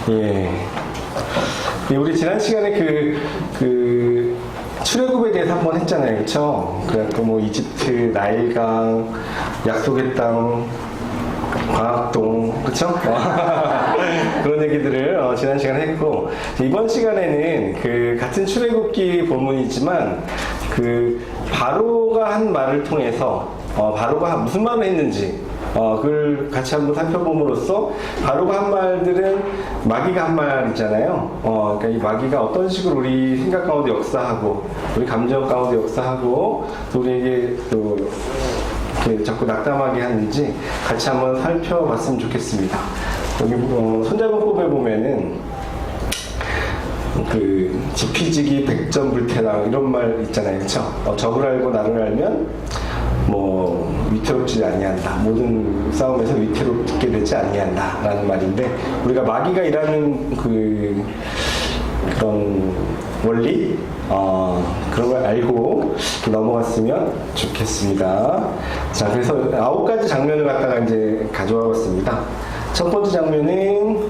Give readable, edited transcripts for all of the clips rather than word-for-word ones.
예. 예, 우리 지난 시간에 출애굽에 대해서 한번 했잖아요. 그쵸? 그래갖고 뭐 이집트, 나일강, 약속의 땅, 광학동, 그쵸? 그런 얘기들을 지난 시간에 했고, 이번 시간에는 같은 출애굽기 본문이지만 바로가 한 말을 통해서 바로가 무슨 말을 했는지 그걸 같이 한번 살펴봄으로써 바로가 한 말들은 마귀가 한 말이잖아요. 그러니까 이 마귀가 어떤 식으로 우리 생각 가운데 역사하고 우리 감정 가운데 역사하고 또 우리에게 또 이렇게 자꾸 낙담하게 하는지 같이 한번 살펴봤으면 좋겠습니다. 여기 손자병법에 보면은 지피지기 백전불태랑 이런 말 있잖아요. 그쵸? 적을 알고 나를 알면 뭐 위태롭지 아니한다. 모든 싸움에서 위태롭게 되지 아니한다 라는 말인데, 우리가 마귀가 일하는 그런 원리 그런 걸 알고 넘어갔으면 좋겠습니다. 자, 그래서 9가지 장면을 갖다가 이제 가져와봤습니다. 첫 번째 장면은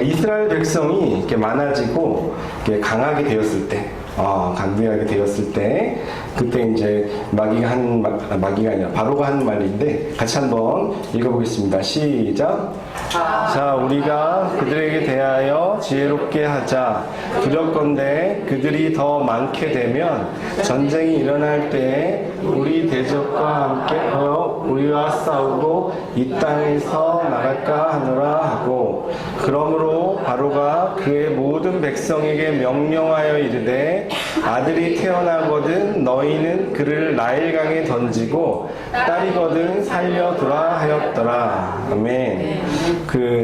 이스라엘 백성이 이렇게 많아지고 이렇게 강하게 되었을 때, 강대하게 되었을 때, 그때 이제 마귀가 아니라 바로가 하는 말인데, 같이 한번 읽어보겠습니다. 시작. 자, 우리가 그들에게 대하여 지혜롭게 하자. 두렵건대 그들이 더 많게 되면 전쟁이 일어날 때 우리 대적과 함께 우리와 싸우고 이 땅에서 나갈까 하노라 하고, 그러므로 바로가 그의 모든 백성에게 명령하여 이르되, 아들이 태어나거든 너희는 그를 나일강에 던지고 딸이거든 살려두라 하였더라. 아멘.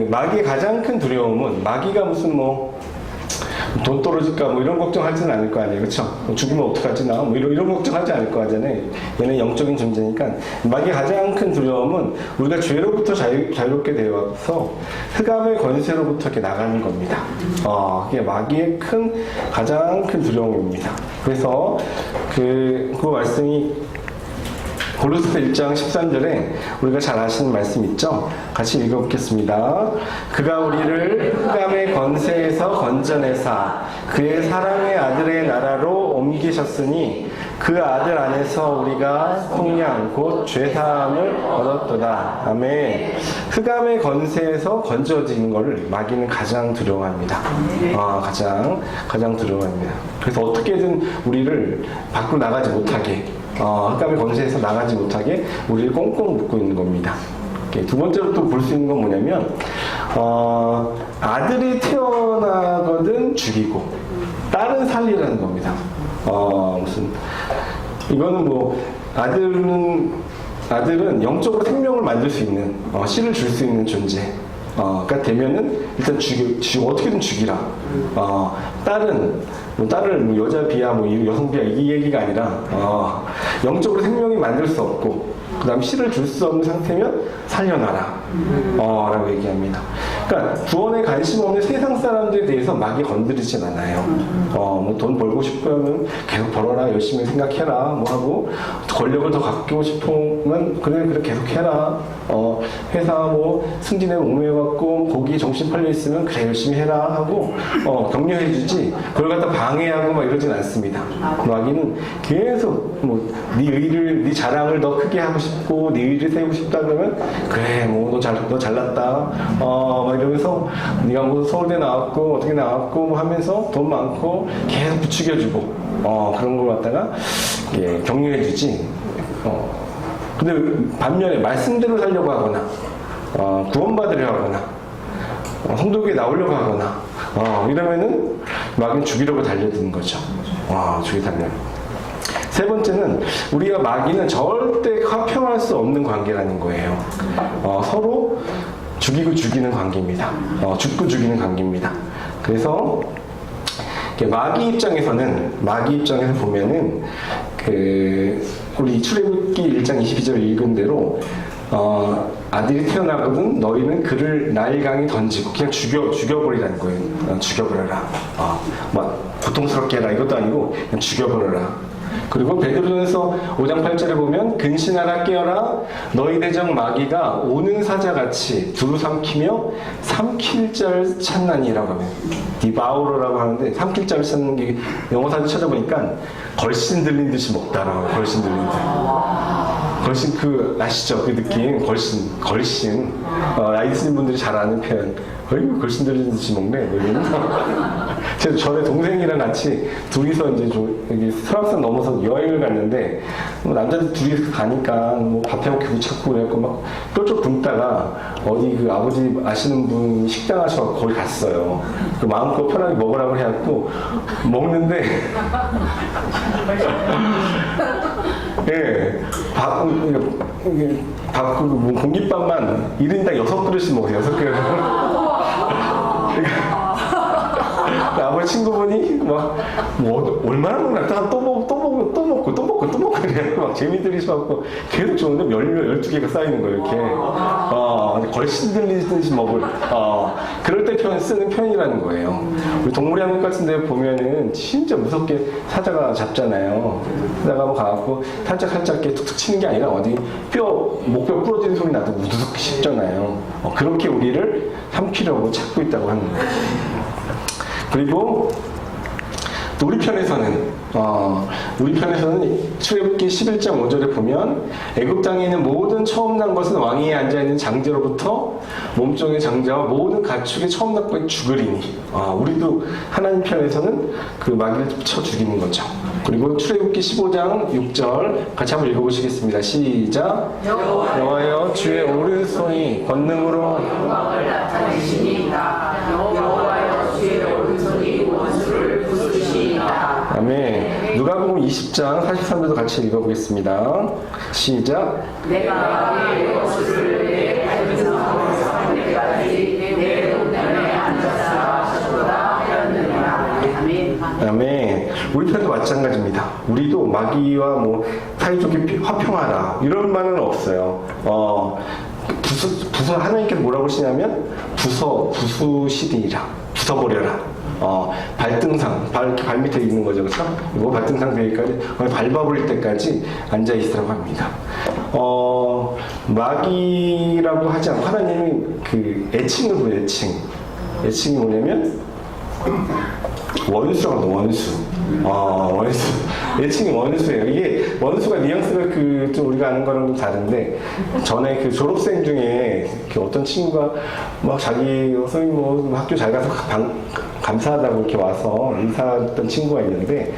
마귀의 가장 큰 두려움은, 마귀가 무슨 돈 떨어질까 이런 걱정하지는 않을 거 아니에요. 그쵸? 죽으면 어떡하지 나? 이런 걱정하지 않을 거 하잖아요. 얘는 영적인 존재니까. 마귀의 가장 큰 두려움은 우리가 죄로부터 자유롭게 되어서 흑암의 권세로부터 이렇게 나가는 겁니다. 그게 마귀의 가장 큰 두려움입니다. 그래서 그 말씀이 골로새서 1장 13절에 우리가 잘 아시는 말씀 있죠? 같이 읽어보겠습니다. 그가 우리를 흑암의 권세에서 건져내사 그의 사랑의 아들의 나라로 옮기셨으니 그 아들 안에서 우리가 속량 곧 죄사함을 얻었도다. 아멘. 흑암의 권세에서 건져지는 것을 마귀는 가장 두려워합니다. 가장 두려워합니다. 그래서 어떻게든 우리를 밖으로 나가지 못하게, 흑암의 권세에서 나가지 못하게 우리를 꽁꽁 묶고 있는 겁니다. 두 번째로 또 볼 수 있는 건 뭐냐면, 아들이 태어나거든 죽이고 딸은 살리라는 겁니다. 이거는 아들은 영적으로 생명을 만들 수 있는, 씨를 줄 수 있는 존재. 그러니까 되면은 일단 어떻게든 죽이라. 딸을 여자 비하, 여성 비하 이 얘기가 아니라, 영적으로 생명이 만들 수 없고, 그 다음 씨를 줄 수 없는 상태면 살려놔라. 라고 얘기합니다. 그러니까 구원에 관심 없는 세상 사람들에 대해서 마귀 건드리진 않아요. 돈 벌고 싶으면 계속 벌어라, 열심히 생각해라, 하고, 권력을 더 갖고 싶으면 그래 계속 해라. 회사 승진에 옥매여갖고 거기에 정신 팔려 있으면 그래 열심히 해라 하고 격려해주지, 그걸 갖다 방해하고 이러진 않습니다. 마귀는 계속 네 자랑을 더 크게 하고 싶고 네 의를 세우고 싶다 그러면, 그래 너 잘났다 이러면서 네가 서울대 나왔고 어떻게 나왔고 하면서 돈 많고 계속 부추겨주고 그런 걸 갖다가 격려해주지. 근데 반면에 말씀대로 살려고 하거나 구원받으려 하거나 성도교에 나오려고 하거나 이러면은 마귀는 죽이려고 달려드는 거죠. 죽이려고. 세 번째는, 우리가 마귀는 절대 화평할 수 없는 관계라는 거예요. 서로 죽이고 죽이는 관계입니다. 죽고 죽이는 관계입니다. 그래서 마귀 입장에서 보면은 우리 출애굽기 1장 22절 읽은 대로 아들이 태어나거든 너희는 그를 나일강에 던지고 그냥 죽여버리라는 거예요. 죽여버려라. 고통스럽게 해라 이것도 아니고 그냥 죽여버려라. 그리고 베드로전서 5장 8절에 보면 근신하라 깨어라 너희 대적 마귀가 오는 사자같이 두루 삼키며 삼킬 자를 찾나니라고 하면 디바우로라고 하는데 삼킬 자를 찾는 게 영어 사전 찾아보니까 걸신 들린 듯이 먹다라고 걸신 들린 듯. 걸신 그 아시죠? 그 느낌 걸신 나이 드신 분들이 잘 아는 표현. 어이구 걸신 들린 듯이 먹네. 뭐 이런. 제가 전에 동생이랑 같이 둘이서 이제 여기 설악산 넘어서 여행을 갔는데 남자들 둘이 가니까 뭐 밥 해먹기도 찾고 그래갖고 막 쫄쫄 굶다가 어디 그 아버지 아시는 분 식당 하셔서 거기 갔어요. 그 마음껏 편하게 먹으라고 해갖고 먹는데 예, 공깃밥만 1인당 6그릇씩 먹어요. 6그릇. 아버지 친구분이 뭐 얼마나 먹나 또 먹고 그래요. 막 재미 들이셔갖고 계속 좋은데 12개가 쌓이는 거예요. 이렇게 걸신 들리듯이 먹을 그럴 때 쓰는 표현이라는 거예요. 우리 동물의암 같은 데 보면은 진짜 무섭게 사자가 잡잖아요. 사자가 한번 가갖고 살짝 이렇게 툭툭 치는 게 아니라 어디 목뼈 부러지는 소리 나도 우두둑 씹잖아요. 그렇게 우리를 삼키려고 찾고 있다고 하는 거예요. 그리고 또 우리 편에서는 출애굽기 11장 5절에 보면 애굽 땅에 있는 모든 처음 난 것은 왕위에 앉아 있는 장자로부터 몸종의 장자와 모든 가축의 처음 난 것이 죽으리니 우리도 하나님 편에서는 그 마귀를 쳐 죽이는 거죠. 그리고 출애굽기 15장 6절 같이 한번 읽어보시겠습니다. 시작. 여호와여 주의 오른손이 권능으로 영광을 나타내시니이다. 여호와여 주의 오른손이 원수를 부수시니이다. 아멘. 누가복음 20장 43절도 같이 읽어보겠습니다. 시작. 내가 내 원수를 내 발등상으로 삼을 때까지 내 우편에 앉아서 하시도다 하였느니라. 아멘. 아멘. 우리 편도 마찬가지입니다. 우리도 마귀와 뭐 사이좋게 화평하라 이런 말은 없어요. 부서 하나님께서 뭐라고 하시냐면 부수시리라, 부숴버려라. 발등상, 발 밑에 있는 거죠, 그렇죠? 이거 발등상 되기까지 밟아버릴 때까지 앉아 있으라고 합니다. 마귀라고 하지 않고 하나님이 그 애칭을 보여요. 애칭이 뭐냐면 원수라고 합니다. 원수. 애칭이 원수예요. 이게 원수가 뉘앙스가 좀 우리가 아는 거랑 좀 다른데 전에 그 졸업생 중에 어떤 친구가 막 자기 선생님 뭐 학교 잘 가서 감사하다고 이렇게 와서 인사했던 친구가 있는데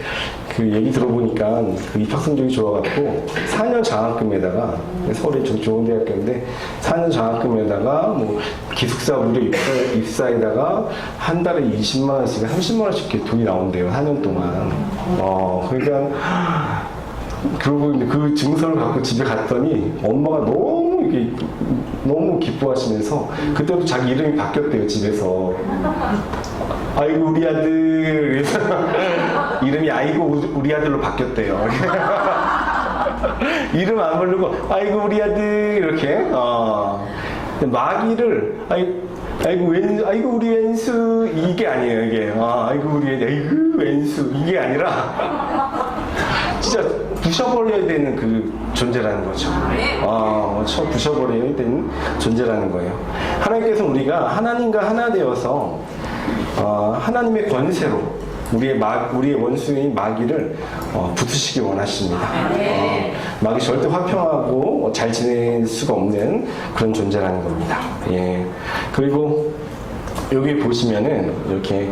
그 얘기 들어보니까 그 입학 성적이 좋아갖고 4년 장학금에다가 서울에 좀 좋은 대학교인데 4년 장학금에다가 뭐 기숙사 무료 입사에다가 한 달에 20만 원씩 30만 원씩 이렇게 돈이 나온대요. 4년 동안. 그러니까 그리고 그 증서를 갖고 집에 갔더니 엄마가 너무 기뻐하시면서 그때부터 자기 이름이 바뀌었대요. 집에서. 아이고 우리 아들. 이름이 아이고 우리 아들로 바뀌었대요. 이름 안 부르고 아이고 우리 아들 이렇게. 마귀를 아이고 우리 왼수 이게 아니에요. 이게 아이고 왼수 이게 아니라 진짜 부셔버려야 되는 그 존재라는 거죠. 부셔버려야 되는 존재라는 거예요. 하나님께서 우리가 하나님과 하나 되어서 하나님의 권세로 우리의 원수인 마귀를 붙으시기 원하십니다. 마귀 절대 화평하고 잘 지낼 수가 없는 그런 존재라는 겁니다. 예. 그리고 여기 보시면은 이렇게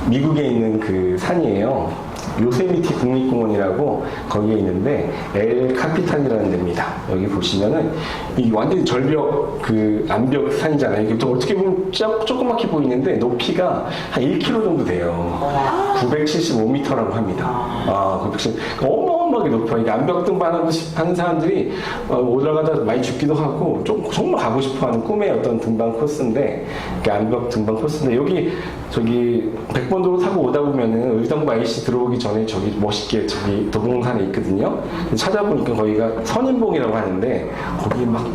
미국에 있는 그 산이에요. 요세미티 국립공원이라고 거기에 있는데 엘 카피탄이라는 데입니다. 여기 보시면은 이 완전히 절벽 그 암벽 산이잖아요. 이게 또 어떻게 보면 조그맣게 보이는데 높이가 한 1km 정도 돼요. 975m라고 합니다. 970. 어마어마하게 높아요. 이게 암벽 등반하는 사람들이 올라가다 많이 죽기도 하고 정말 가고 싶어하는 꿈의 어떤 등반 코스인데 암벽 등반 코스인데 여기 저기 백번도로 타고 오다 보면은 의정부 IC 들어오기 전에 저기 멋있게 저기 도봉산에 있거든요. 찾아보니까 거기가 선인봉이라고 하는데 거기 막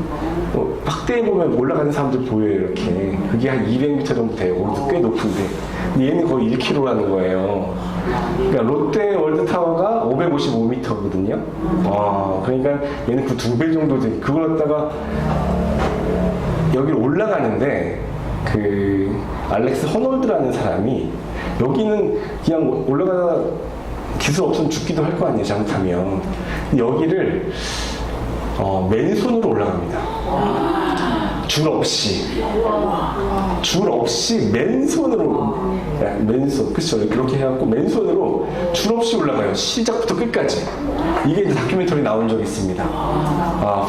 확대해 보면 올라가는 사람들 보여요. 이렇게 그게 한 200m 정도 돼요. 거기도 꽤 높은데 근데 얘는 거의 1km라는 거예요. 그러니까 롯데 월드타워가 555m 4km거든요. 그러니까 얘는 그 2배 정도 돼. 그걸 갖다가 여기를 올라가는데 그 알렉스 허놀드라는 사람이 여기는 그냥 올라가다가 기술 없으면 죽기도 할 거 아니에요, 잘못하면. 여기를 맨손으로 올라갑니다. 줄 없이 맨손으로, 맨손, 그쵸? 그렇게 해갖고 맨손으로 줄 없이 올라가요. 시작부터 끝까지. 이게 이제 다큐멘터리 나온 적이 있습니다.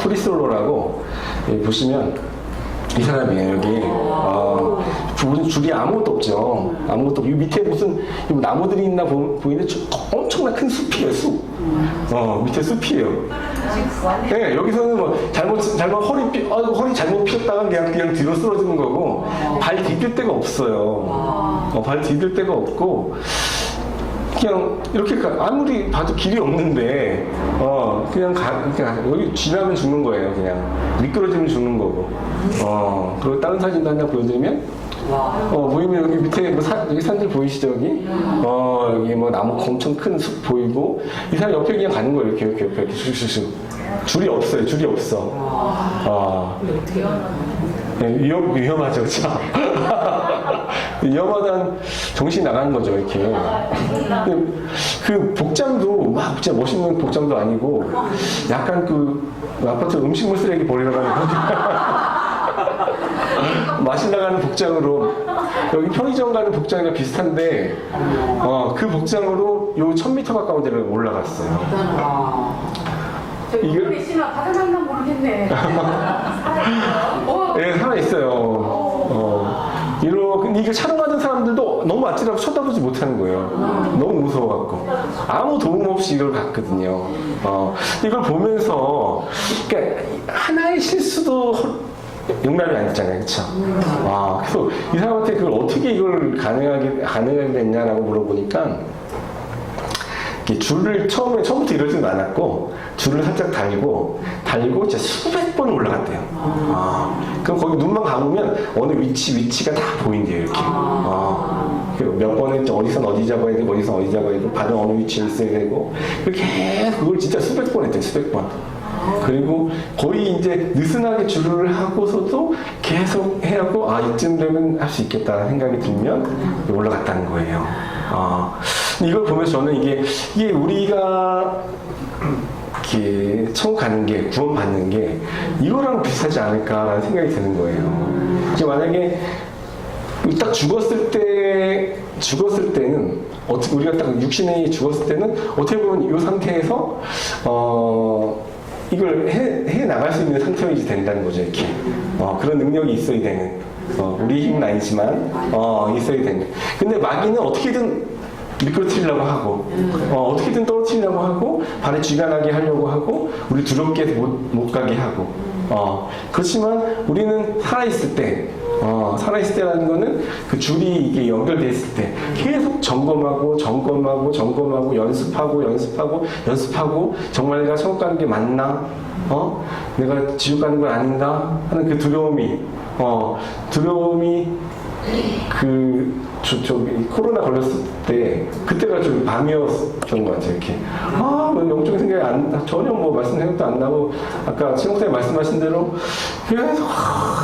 프리솔로라고, 여기 보시면 이 사람이에요, 여기. 부분 줄이 아무것도 없죠. 아무것도 없고, 이 밑에 무슨 나무들이 있나 보이는데 엄청난 큰 숲이에요, 숲. 밑에 숲이에요. 네, 여기서는 뭐 잘못 허리 잘못 폈다가 그냥 뒤로 쓰러지는 거고, 발 디딜 데가 없어요. 발 디딜 데가 없고, 그냥 이렇게 아무리 봐도 길이 없는데 그냥 여기 지나면 죽는 거예요. 그냥 미끄러지면 죽는 거고. 그리고 다른 사진도 하나 보여드리면 보이면 여기 밑에 여기 산들 보이시죠? 여기 뭐 나무 엄청 큰 숲 보이고, 이 사람 옆에 그냥 가는 거예요. 이렇게 슉슉슉. 줄이 없어요. 줄이 없어. 네, 위험하죠, 그렇죠? 위험하다는 정신이 나가는 거죠, 이렇게. 그 복장도 막 진짜 멋있는 복장도 아니고, 약간 그 아파트 음식물 쓰레기 버리러 가는 마시러 가는 복장으로, 여기 편의점 가는 복장이랑 비슷한데, 그 복장으로 요 1000m 가까운 데를 올라갔어요. 이게 씨나 가져갔나 모르겠네. 네, 살아있어요. 근데 이걸 촬영하는 사람들도 너무 아찔하고 쳐다보지 못하는 거예요. 너무 무서워갖고. 아무 도움 없이 이걸 갔거든요. 이걸 보면서, 그러니까 하나의 실수도 용납이 안 됐잖아요. 그쵸? 그래서 이 사람한테 그걸 어떻게 이걸 가능하게 됐냐라고 물어보니까, 줄을 처음부터 이러지는 않았고, 줄을 살짝 달고 진짜 수백 번 올라갔대요. 그럼 거기 눈만 감으면 어느 위치가 다 보인대요, 이렇게. 몇 번에 어디선 어디 잡아야 되고, 어디선 어디 잡아야 되고, 발은 어느 위치에 있어야 되고, 그렇게 그걸 진짜 수백 번 했대요, 수백 번. 그리고 거의 이제 느슨하게 줄을 하고서도 계속 해하고, 이쯤 되면 할 수 있겠다는 생각이 들면 올라갔다는 거예요. 이걸 보면서 저는 이게 우리가 이렇게 천국 가는 게, 구원받는 게 이거랑 비슷하지 않을까라는 생각이 드는 거예요. 만약에 딱 죽었을 때는 우리가 딱 육신에 죽었을 때는 어떻게 보면 이 상태에서 이걸 해 나갈 수 있는 상태여야 된다는 거죠, 이렇게. 그런 능력이 있어야 되는. 우리 힘은 아니지만 있어야 되는. 근데 마귀는 어떻게든 미끄러뜨리려고 하고, 어떻게든 떨어뜨리려고 하고, 발에 쥐가 나게 하려고 하고, 우리 두렵게 못 가게 하고. 그렇지만 우리는 살아있을 때라는 거는 그 줄이 이게 연결돼 있을 때 계속 점검하고, 연습하고, 정말 내가 천국 가는 게 맞나? 내가 지옥 가는 건 아닌가? 하는 그 두려움이 코로나 걸렸을 때, 그때가 좀 밤이었던 것 같아요, 이렇게. 영적인 생각이 전혀 말씀 생각도 안 나고, 아까 신목사님 말씀하신 대로, 계속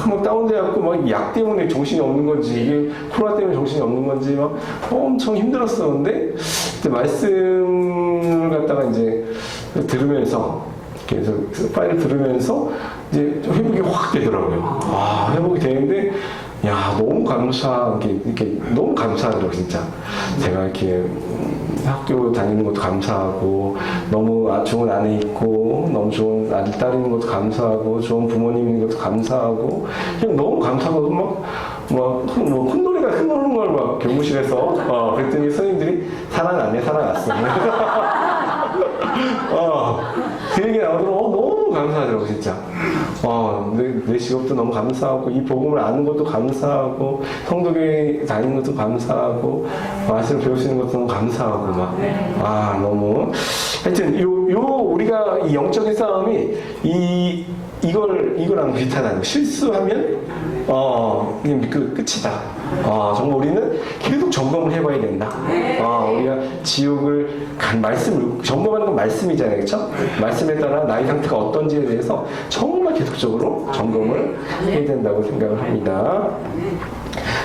막 다운돼갖고, 막 약 때문에 정신이 없는 건지, 이게 코로나 때문에 정신이 없는 건지, 막 엄청 힘들었었는데, 그때 말씀을 갖다가 이제 들으면서, 계속 파일을 들으면서, 이제 회복이 확 되더라고요. 회복이 되는데, 너무 너무 감사하더라고요, 진짜. 제가 이렇게 학교 다니는 것도 감사하고, 너무 좋은 아내 있고, 너무 좋은 아들, 딸 있는 것도 감사하고, 좋은 부모님 있는 것도 감사하고, 그냥 너무 감사하고, 콧노래가 흐르는 걸 막 교무실에서, 그랬더니 선생님들이 살아났네, 살아났어. 그 얘기 나오더라고. 너무 감사하더라고, 진짜. 내 직업도 너무 감사하고, 이 복음을 아는 것도 감사하고, 성도교회 다니는 것도 감사하고, 말씀을 배울 수 있는 것도 너무 감사하고, 너무. 하여튼, 우리가 이 영적인 싸움이, 이거랑 비슷하다는 거. 실수하면, 그냥 그 끝이다. 정말 우리는 계속 점검을 해봐야 된다. 우리가 지옥을 점검하는 건 말씀이잖아요. 그쵸? 말씀에 따라 나의 상태가 어떤지에 대해서 정말 계속적으로 점검을 해야 된다고 생각을 합니다.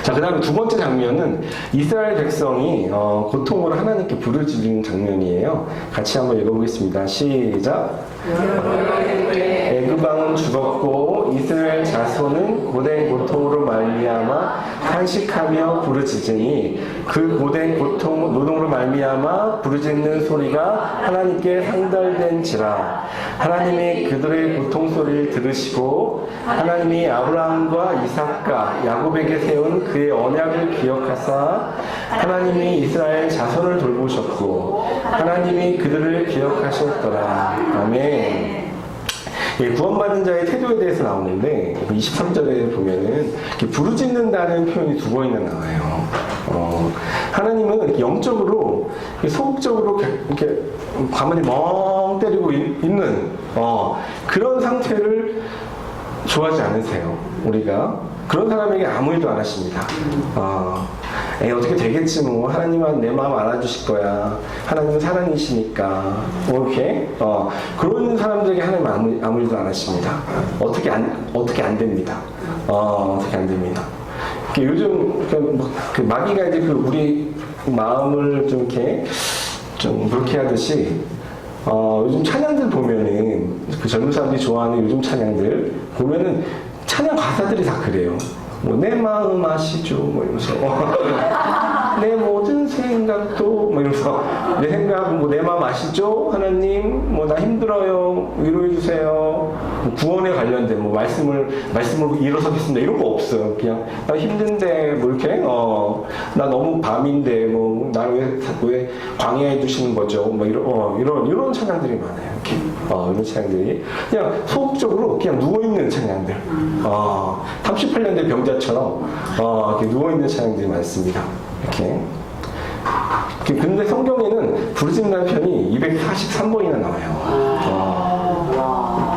자, 그 다음에 두 번째 장면은 이스라엘 백성이 고통으로 하나님께 부르짖는 장면이에요. 같이 한번 읽어보겠습니다. 시작. 애굽 왕은 죽었고 이스라엘 자손은 고된 고통으로 말미암아 탄식하며 부르짖으니 그 고된 고통 노동으로 말미암아 부르짖는 소리가 하나님께 상달된지라. 하나님이 그들의 고통 소리를 들으시고 하나님이 아브라함과 이삭과 야곱에게 세운 그의 언약을 기억하사 하나님이 이스라엘 자손을 돌보셨고 하나님이 그들을 기억하셨더라. 아멘. 예, 구원받은 자의 태도에 대해서 나오는데 23절에 보면은 부르짖는다는 표현이 두 번이나 나와요. 하나님은 영적으로 소극적으로 이렇게 가만히 멍 때리고 있는 그런 상태를 좋아하지 않으세요. 우리가 그런 사람에게 아무 일도 안 하십니다. 어떻게 되겠지 뭐 하나님은 내 마음 알아주실 거야. 하나님은 사랑이시니까 이렇게 그런 사람들에게 하나님 아무 일도 안 하십니다. 어떻게 안 됩니다. 어떻게 안 됩니다. 요즘 그 마귀가 이제 우리 마음을 좀 이렇게 좀 그렇게 하듯이 요즘 찬양들 보면은 그 젊은 사람들이 좋아하는 요즘 찬양들 보면은 찬양 가사들이 다 그래요. 뭐 내 마음 아시죠? 뭐 이러면서 내 모든 생각도 뭐 이러면서 내 생각 뭐 내 마음 아시죠? 하나님 뭐 나 힘들어요 위로해 주세요. 뭐 구원에 관련된 뭐 말씀으로 일어서겠습니다 이런 거 없어요. 그냥 나 힘든데 뭐 이렇게 나 너무 밤인데 뭐 나를 왜 광야해 주시는 거죠? 뭐 이런 찬양들이 많아요. 이렇게 이런 찬양들이 그냥 소극적으로 그냥 누워 있는 찬양들. 38년대 병자처럼 이렇게 누워 있는 찬양들이 많습니다. 이렇게. 근데 성경에는 부르짖는다는 편이 243번이나 나와요.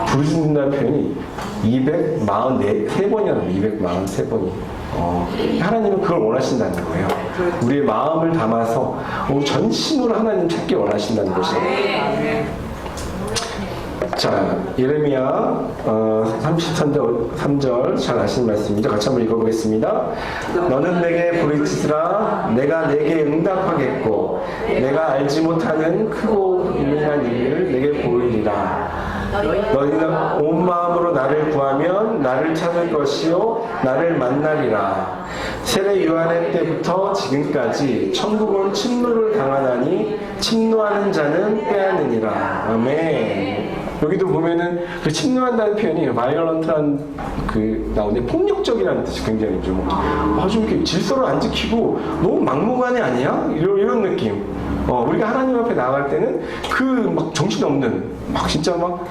부르짖는다는 편이 243번이나 나와요. 243번이. 하나님은 그걸 원하신다는 거예요. 우리의 마음을 담아서 전심으로 하나님 찾기 원하신다는 것이에요. 자, 예레미야 33절 잘 아시는 말씀이죠. 같이 한번 읽어보겠습니다. 너는 내게 부르짖으라. 내가 내게 응답하겠고 내가 알지 못하는 크고 유명한 일을 내게 보이리라. 너희는 온 마음으로 나를 구하면 나를 찾을 것이요 나를 만나리라. 세례 요한의 때부터 지금까지 천국은 침노를 당하나니 침노하는 자는 빼앗느니라. 아멘. 여기도 보면은 그 침노한다는 표현이 바이올런트란 나오는데 폭력적이라는 뜻이 굉장히 좀 이렇게 질서를 안 지키고 너무 막무가내 아니야? 이런 느낌. 우리가 하나님 앞에 나갈 때는 막 정신없는 진짜 뭐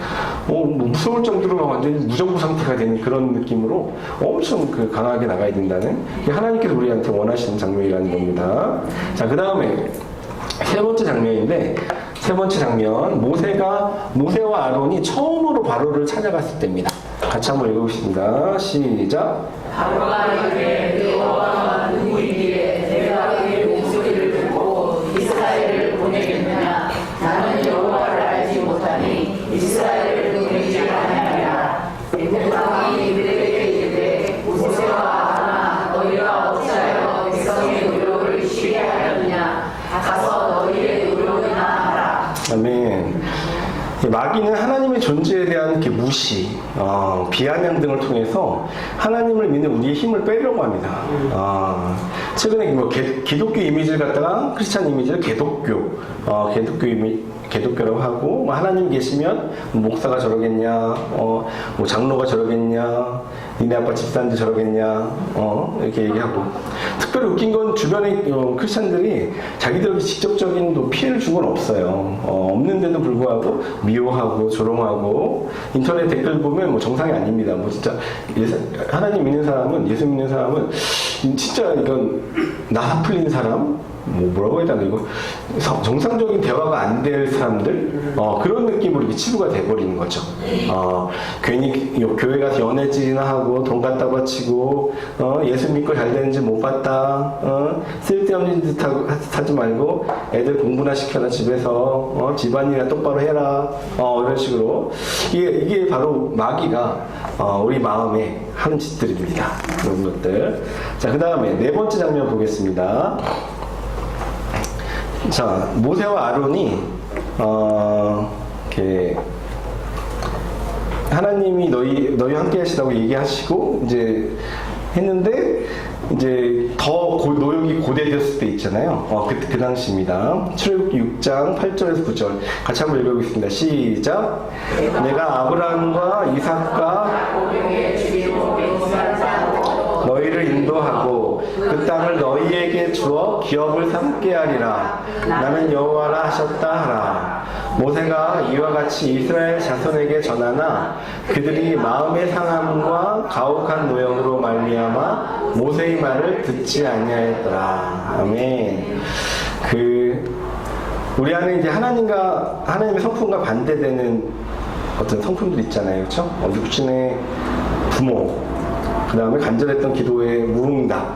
무서울 정도로 완전히 무정부 상태가 되는 그런 느낌으로 엄청 강하게 나가야 된다는 하나님께서 우리한테 원하시는 장면이라는 겁니다. 자, 그 다음에 세 번째 장면인데 세 번째 장면 모세와 아론이 처음으로 바로를 찾아갔을 때입니다. 같이 한번 읽어보겠습니다. 시작. 바로가 이르되 여호와가 누구이기에 내가 그의 목소리를 듣고 이스라엘을 보내겠느냐. 나는 여호와를 알지 못하니 이스라엘을 보내지 아니하리라. 백성이 이들에게 이르되 모세와 아론아 너희가 어찌하여 백성의 노력을 쉬게 하려느냐. 가서 너희의 노력이나 하라. 아멘. 마귀는 하나님의 존재에 대한 이렇게 무시, 비아냥 등을 통해서 하나님을 믿는 우리의 힘을 빼려고 합니다. 최근에 기독교 이미지를 갖다가 크리스찬 이미지를 개독교라고 하고 하나님 계시면 목사가 저러겠냐, 뭐 장로가 저러겠냐, 니네 아빠 집사인데 저러겠냐, 이렇게 얘기하고. 특별히 웃긴 건 주변의 크리스찬들이 자기들에게 직접적인 피해를 준 건 없어요. 없는데도 불구하고 미워하고 조롱하고 인터넷 댓글 보면 정상이 아닙니다. 진짜 하나님 믿는 사람은 예수 믿는 사람은 진짜 이건 나 풀린 사람, 뭐라고 해야 되나, 이거 정상적인 대화가 안 될 사람들 그런 느낌으로 이렇게 치부가 돼버리는 거죠. 괜히 교회 가서 연애질이나 하고 돈 갖다 바치고 예수 믿고 잘 되는지 못 봤다, 쓸데없는 짓 하지 말고 애들 공부나 시켜라, 집에서 집안일이나 똑바로 해라, 이런 식으로 이게 바로 마귀가 우리 마음에 하는 짓들입니다. 그런 것들. 자, 그 다음에 네 번째 장면 보겠습니다. 자, 모세와 아론이 이렇게 하나님이 너희 함께 하시다고 얘기하시고 이제 했는데, 이제 더 노역이 고대되었을 때 있잖아요. 그 당시입니다. 출애굽기 6장 8절에서 9절 같이 한번 읽어보겠습니다. 시작. 내가 아브라함과 이삭과 너희를 인도하고 그 땅을 너희에게 주어 기업을 삼게 하리라. 나는 여호와라 하셨다 하라. 모세가 이와 같이 이스라엘 자손에게 전하나 그들이 마음의 상함과 가혹한 노역으로 말미암아 모세의 말을 듣지 아니하였더라. 아멘. 우리 안에 이제 하나님의 성품과 반대되는 어떤 성품들 있잖아요, 그렇죠? 육신의 부모, 그 다음에 간절했던 기도의 무응답,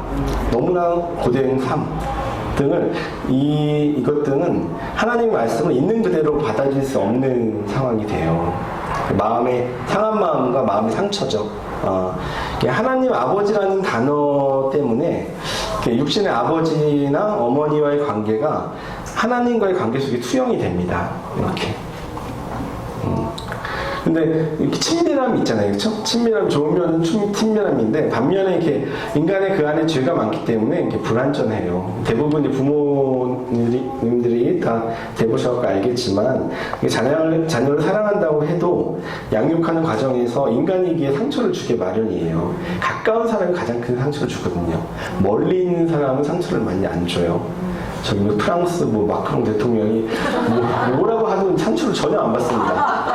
너무나 고된 삶 등을 이것들은 하나님의 말씀을 있는 그대로 받아들일 수 없는 상황이 돼요. 마음의 상한 마음과 마음의 상처죠. 하나님 아버지라는 단어 때문에 육신의 아버지나 어머니와의 관계가 하나님과의 관계 속에 투영이 됩니다. 이렇게. 근데 이렇게 친밀함이 있잖아요, 그렇죠? 친밀함, 좋은 면은 친밀함인데 반면에 이렇게 인간의 그 안에 죄가 많기 때문에 이렇게 불완전해요. 대부분 부모님들이 다 대보셔서 알겠지만 자녀를 사랑한다고 해도 양육하는 과정에서 인간이기에 상처를 주게 마련이에요. 가까운 사람이 가장 큰 상처를 주거든요. 멀리 있는 사람은 상처를 많이 안 줘요. 저기 프랑스 마크롱 대통령이 뭐라고 하든 상처를 전혀 안 받습니다.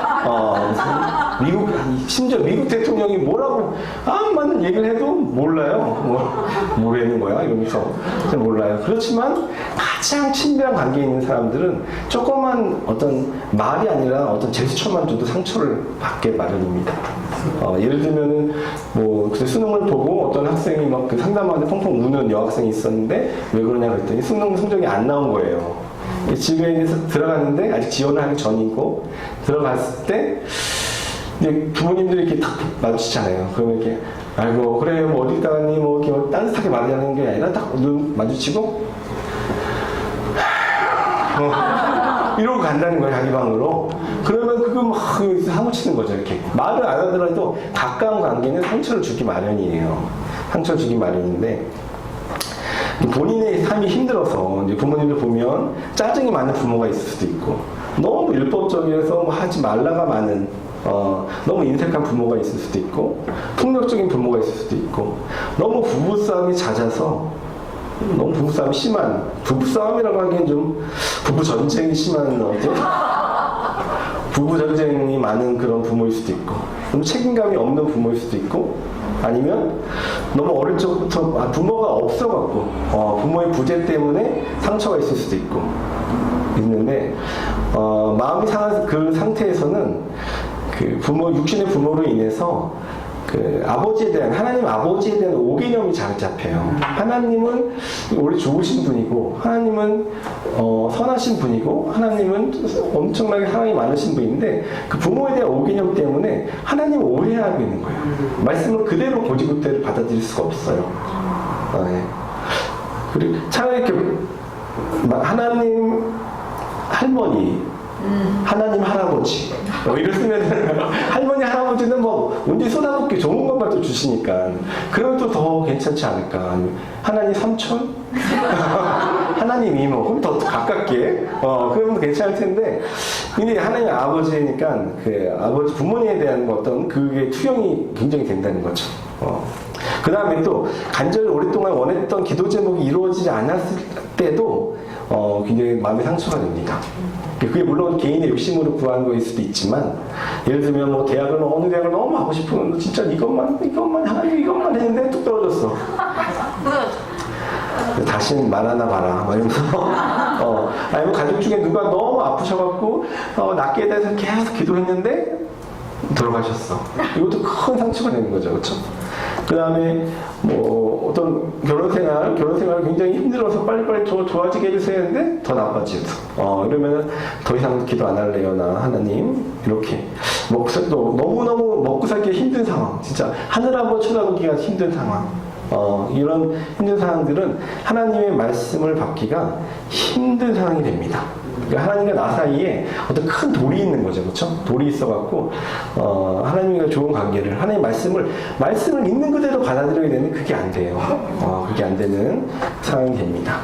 심지어 미국 대통령이 뭐라고 안 맞는 얘기를 해도 몰라요. 뭐라는 거야 이러면서 몰라요. 그렇지만 가장 친밀한 관계에 있는 사람들은 조그만 어떤 말이 아니라 어떤 제스처만 줘도 상처를 받게 마련입니다. 예를 들면은 그때 수능을 보고 어떤 학생이 막 그 상담하는데 펑펑 우는 여학생이 있었는데 왜 그러냐 그랬더니 수능 성적이 안 나온 거예요. 집에 들어갔는데 아직 지원을 하기 전이고 들어갔을 때 이제 부모님들이 이렇게 딱 마주치잖아요. 그러면 이렇게 아이고 그래 어디 갔니 이렇게 따뜻하게 말하는 게 아니라 딱 눈 마주치고 이러고 간다는 거예요, 자기 방으로. 그러면 그거 막 사무치는 거죠, 이렇게. 말을 안 하더라도 가까운 관계는 상처를 주기 마련이에요. 상처를 주기 마련인데, 본인의 삶이 힘들어서 이제 부모님들 보면 짜증이 많은 부모가 있을 수도 있고, 너무 율법적이어서 하지 말라가 많은, 너무 인색한 부모가 있을 수도 있고, 폭력적인 부모가 있을 수도 있고, 너무 부부싸움이 잦아서 너무 부부싸움이 심한, 부부싸움이라고 하기엔 좀 부부전쟁이 심한 부부전쟁이 많은 그런 부모일 수도 있고, 너무 책임감이 없는 부모일 수도 있고, 아니면 너무 어릴 적부터 부모가 없어갖고 부모의 부재 때문에 상처가 있을 수도 있고 있는데, 마음이 상한 그 상태에서는 그 육신의 부모로 인해서 그 아버지에 대한, 하나님 아버지에 대한 오개념이 잘 잡혀요. 하나님은 원래 좋으신 분이고, 하나님은 선하신 분이고, 하나님은 엄청나게 사랑이 많으신 분인데, 그 부모에 대한 오개념 때문에 하나님을 오해하고 있는 거예요. 말씀을 그대로 고지고대로 받아들일 수가 없어요. 네. 그리고 차라리 이렇게 하나님 할머니, 하나님 할아버지 이를 쓰면 할머니 할아버지는 언제 쏟아붓기 좋은 것만 또 주시니까 그럼 또 더 괜찮지 않을까. 하나님 삼촌 하나님 이모 그럼 더 가깝게 그러면 괜찮을 텐데, 근데 하나님 아버지니까 그 아버지 부모님에 대한 어떤 그게 투영이 굉장히 된다는 거죠. 그 다음에 또 간절히 오랫동안 원했던 기도 제목이 이루어지지 않았을 때도 굉장히 마음의 상처가 됩니다. 그게 물론 개인의 욕심으로 구한 거일 수도 있지만, 예를 들면 어느 대학을 너무 하고 싶으면 진짜 이것만 하나님 이것만 했는데 뚝 떨어졌어. 다신 말 하나 봐라. 막 이러면서. 아니면 가족 중에 누가 너무 아프셔갖고, 낫게 대해서 계속 기도했는데, 돌아가셨어. 이것도 큰 상처가 되는 거죠. 그쵸? 그 다음에, 뭐, 어떤 결혼 생활 굉장히 힘들어서 빨리빨리 좋아지게 해주세요 했는데, 더 나빠지고. 이러면은 더 이상 기도 안 할래요, 나 하나님. 이렇게. 또 너무너무 먹고 살기 힘든 상황. 진짜 하늘 한번 쳐다보기가 힘든 상황. 이런 힘든 상황들은 하나님의 말씀을 받기가 힘든 상황이 됩니다. 그러니까 하나님과 나 사이에 어떤 큰 돌이 있는 거죠. 그렇죠? 돌이 있어갖고 하나님과 좋은 관계를 하나님 말씀을 있는 그대로 받아들여야 되는 그게 안 돼요. 그게 안 되는 상황이 됩니다.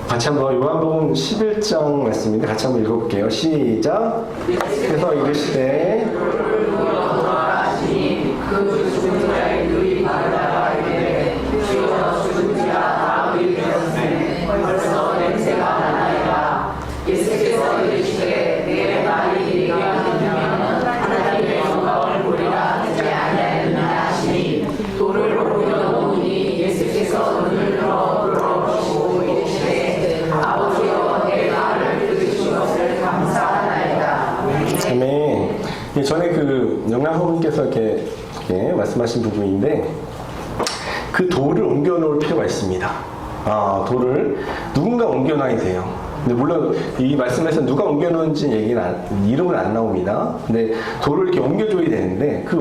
같이 한번 요한복음 11장 말씀인데 같이 한번 읽어볼게요. 시작. 그래서 이르시되 그 죽은 자의 눈이 바라다가 이르되 주여 죽은 자가 다 의되었으니 벌써 냄새가 나나이다. 예수께서 이르시되 내 말이 네가 믿으면 하나님의 영광을 보리라 하지 아니하였느냐 하시니 돌을 옮겨놓으니 예수께서 눈을 들어보시고 이르시되 아버지여 내 말을 들으신 것을 감사하나이다. 아멘. 전에 그 영양사분께서 이렇게 말씀하신 부분인데 그 돌을 옮겨놓을 필요가 있습니다. 돌을 누군가 옮겨놔야 돼요. 근데 물론 이 말씀에서 누가 옮겨놓은지 이름은 안 나옵니다. 근데 돌을 이렇게 옮겨줘야 되는데 그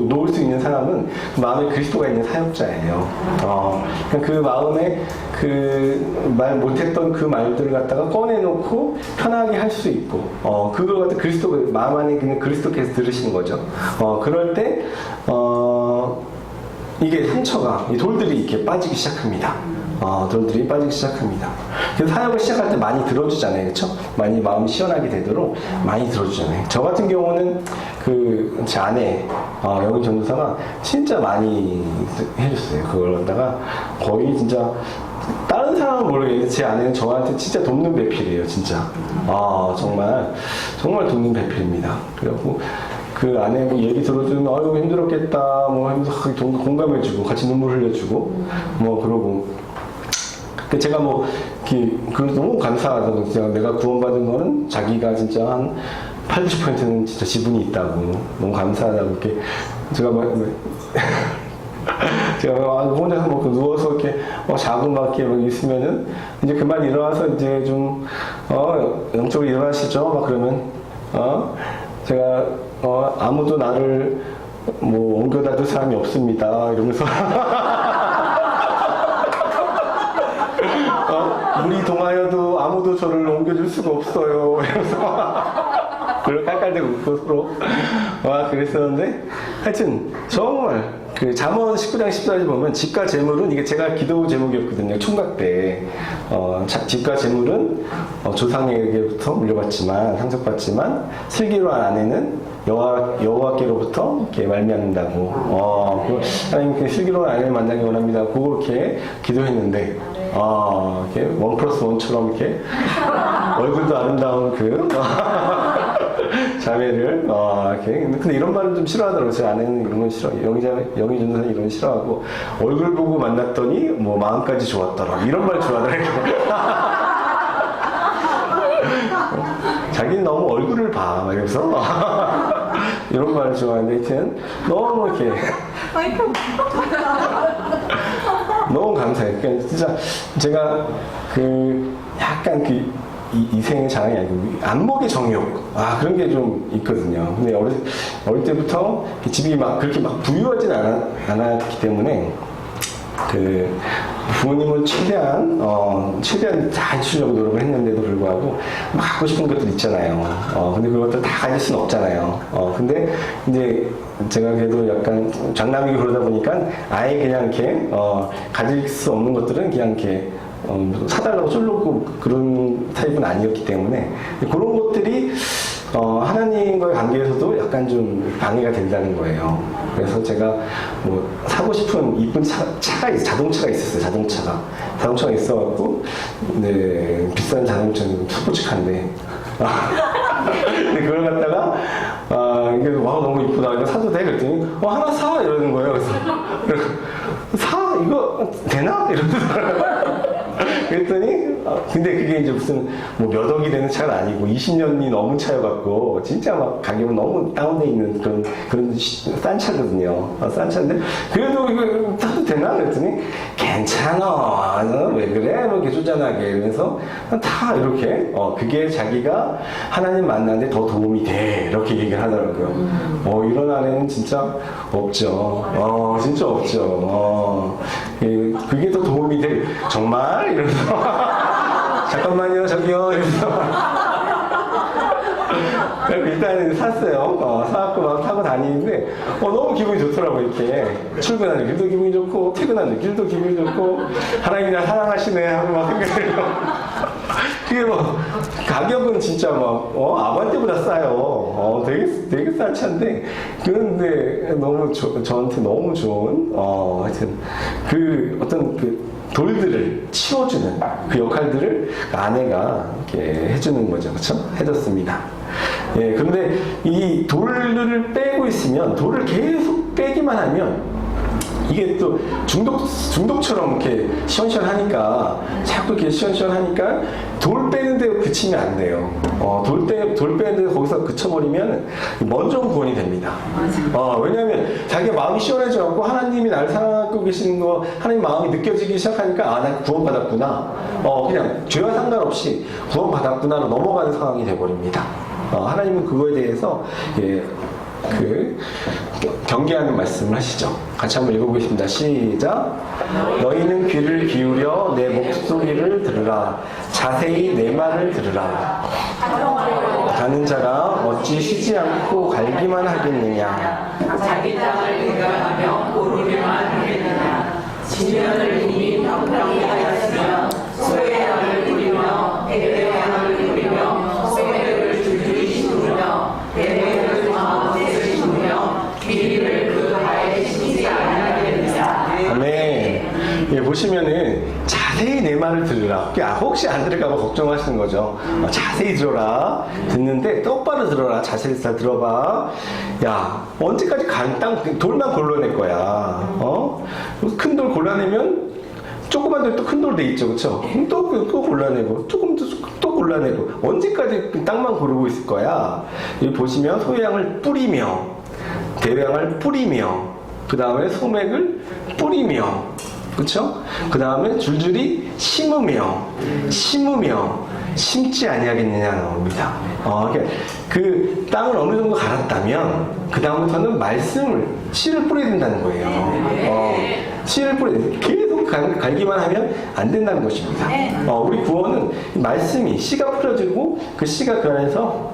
놓을 수 있는 사람은 그 마음에 그리스도가 있는 사역자예요. 그 마음에 그 말 못했던 그 말들을 갖다가 꺼내놓고 편하게 할 수 있고, 그걸 갖다 마음 안에 있는 그리스도께서 들으시는 거죠. 그럴 때, 이게 상처가, 이 돌들이 이렇게 빠지기 시작합니다. 돌들이 빠지기 시작합니다. 그래서 사역을 시작할 때 많이 들어주잖아요. 그쵸? 많이 마음이 시원하게 되도록 많이 들어주잖아요. 저 같은 경우는 제 아내, 영희 전도사가 진짜 많이 해줬어요. 그걸 갖다가 거의 진짜 다른 사람은 모르겠는데 제 아내는 저한테 진짜 돕는 배필이에요. 진짜. 정말 돕는 배필입니다. 그래갖고 그 아내 뭐 얘기 들어주면 아유 힘들었겠다 뭐 하면서 공감해주고 같이 눈물 흘려주고 뭐 그러고 제가 뭐 그래서 너무 감사하다고 진짜 내가 구원받은 거는 자기가 진짜 한 80~90%는 진짜 지분이 있다고 너무 감사하다고 이렇게 제가 제가 혼자서 누워서 이렇게 자고 막 이렇게 있으면은 이제 그만 일어나서 이제 좀 영적으로 일어나시죠 막 그러면 제가 아무도 나를 뭐 옮겨다 줄 사람이 없습니다 이러면서 물이 동하여도 아무도 저를 옮겨줄 수가 없어요 이러면서 그걸 깔깔대고 웃고 서로 그랬었는데 하여튼 정말 그 잠언 19장 14절 보면 집과 재물은 이게 제가 기도 제목이었거든요. 총각 때 집과 재물은 조상에게부터 물려받지만 상속받지만 슬기로한 아내는 여호와께로부터 이렇게 말미암는다고. 하나님 슬기로운 아내를 만나기 원합니다. 그렇게 기도했는데 이렇게 1+1처럼 이렇게 얼굴도 아름다운 자매를 이렇게 근데 이런 말은 좀 싫어하더라고요. 제 아내는 이런 건 싫어. 영희 전도사는 이런 건 싫어하고 얼굴 보고 만났더니 뭐 마음까지 좋았더라. 이런 말 좋아하더라고요. 자기는 너무 얼굴을 봐. 막 이러면서 이런 말을 좋아하는데 하여튼 너무 이렇게 너무 감사해요. 그러니까 진짜 제가 약간 이생의 자랑이 아니고 안목의 정욕 그런 게 좀 있거든요. 근데 어릴 때부터 집이 그렇게 부유하진 않았기 때문에 부모님은 최대한 다 해주려고 노력을 했는데도 불구하고 막 갖고 싶은 것들 있잖아요. 근데 그것들 다 가질 수는 없잖아요. 근데 이제 제가 그래도 약간 장남이고 그러다 보니까 아예 그냥 이렇게 가질 수 없는 것들은 그냥 이렇게 사달라고 쫄르고 그런 타입은 아니었기 때문에 그런 것들이 하나님과의 관계에서도 약간 좀 방해가 된다는 거예요. 그래서 제가 뭐 사고 싶은 이쁜 자동차가 있었어요. 자동차가 있어갖고 비싼 자동차는 스포츠카인데 근데 그걸 갖다가 이게 너무 이쁘다 이거 사도 돼? 그랬더니 하나 사 이러는 거예요. 그래서 이거 되나? 이러면서 그랬더니 근데 그게 이제 무슨 뭐 몇 억이 되는 차가 아니고 20년이 넘은 차여갖고 진짜 막 가격은 너무 다운돼 있는 그런 싼 차거든요. 싼 차인데 그래도 이거 타도 되나? 그랬더니 괜찮아. 왜 그래? 이렇게 쪼잔하게 이러면서 다 이렇게 그게 자기가 하나님 만나는데 더 도움이 돼 이렇게 얘기를 하더라고요. 이런 아내는 진짜 없죠. 진짜 없죠. 그게 더 도움이 돼. 정말? 이러면서 잠깐만요 저기요 이러면서 일단은 샀어요. 사갖고 막 타고 다니는데 너무 기분이 좋더라고. 이렇게 출근하는 길도 기분이 좋고 퇴근하는 길도 기분이 좋고 하나님이 나 사랑하시네 하고 막 생각해요. 그게 뭐 가격은 진짜 막 아반떼보다 싸요. 되게 싼 차인데 그런데 너무 저한테 너무 좋은 하여튼 그 어떤 그 돌들을 치워주는 그 역할들을 아내가 이렇게 해주는 거죠. 그렇죠? 해줬습니다. 예, 그런데 이 돌을 빼고 있으면 돌을 계속 빼기만 하면 이게 또 중독처럼 이렇게 시원시원하니까 자꾸 이렇게 시원시원하니까 돌 빼는데 그치면 안 돼요. 돌 빼는데 거기서 그쳐버리면 먼저 구원이 됩니다. 왜냐하면 자기가 마음이 시원해져갖고 하나님이 나를 사랑하고 계시는 거 하나님 마음이 느껴지기 시작하니까 난 구원받았구나. 그냥 죄와 상관없이 구원받았구나로 넘어가는 상황이 돼버립니다. 하나님은 그거에 대해서 경계하는 말씀을 하시죠. 같이 한번 읽어보겠습니다. 시작. 너희는 귀를 기울여 내 목소리를 들으라. 자세히 내 말을 들으라. 가는 자가 어찌 쉬지 않고 갈기만 하겠느냐. 자기 땅을 개간하며 고르기만 하겠느냐. 지면을 이미 평평히 하였으며 소의 양을 부리며 에베의 양을 부리며 소매를 줄줄이 심으며 에베를 마음에 심으며 비리를 그 바에 심지 아니하겠느냐. 아멘. 예, 보시면은 자세히 내 말을 들으라. 혹시 안 들을까봐 걱정하시는 거죠. 자세히 들어라. 듣는데 똑바로 들어라. 자세히 잘 들어봐. 야, 언제까지 돌만 골라낼 거야. 큰 돌 골라내면 조그만 돌 또 큰 돌 돼 있죠, 그렇죠? 또 골라내고 조금 또 골라내고 언제까지 땅만 고르고 있을 거야. 여기 보시면 소양을 뿌리며 대양을 뿌리며 그 다음에 소맥을 뿌리며 그렇죠? 그 다음에 줄줄이 심으며 심지 아니하겠느냐 나옵니다. 그러니까 그 땅을 어느 정도 갈았다면 그 다음부터는 말씀을 씨를 뿌려야 된다는 거예요. 씨를 계속 갈기만 하면 안 된다는 것입니다. 우리 구원은 말씀이 씨가 뿌려지고 그 씨가 그 안에서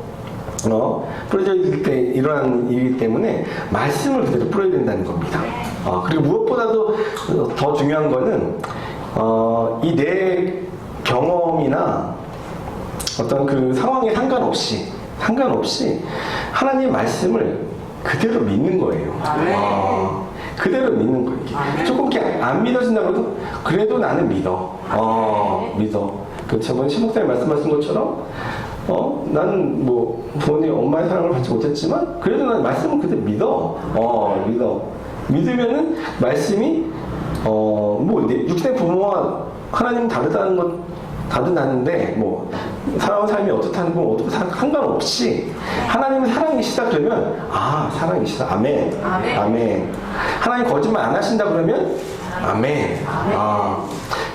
뿌려져 있을 때 일어나는 일이기 때문에 말씀을 그대로 뿌려야 된다는 겁니다. 그리고 무엇보다도 더 중요한 거는 이 내 경험이나 어떤 그 상황에 상관없이 하나님의 말씀을 그대로 믿는 거예요. 그대로 믿는 거예요. 조금 이렇게 안 믿어진다고 해도 그래도 나는 믿어. 그 저번 신목사님 말씀하신 것처럼 나는 뭐 부모님 엄마의 사랑을 받지 못했지만 그래도 나는 말씀은 그대로 믿어. 믿으면은 말씀이 뭐 육신의 부모와 하나님 다르다는 것 다들 아는데 뭐 살아온 삶이 어떻다는 건 어떻고 상관없이 하나님은 사랑이시다 그러면 사랑이시다. 아멘. 하나님 거짓말 안 하신다 그러면 아멘.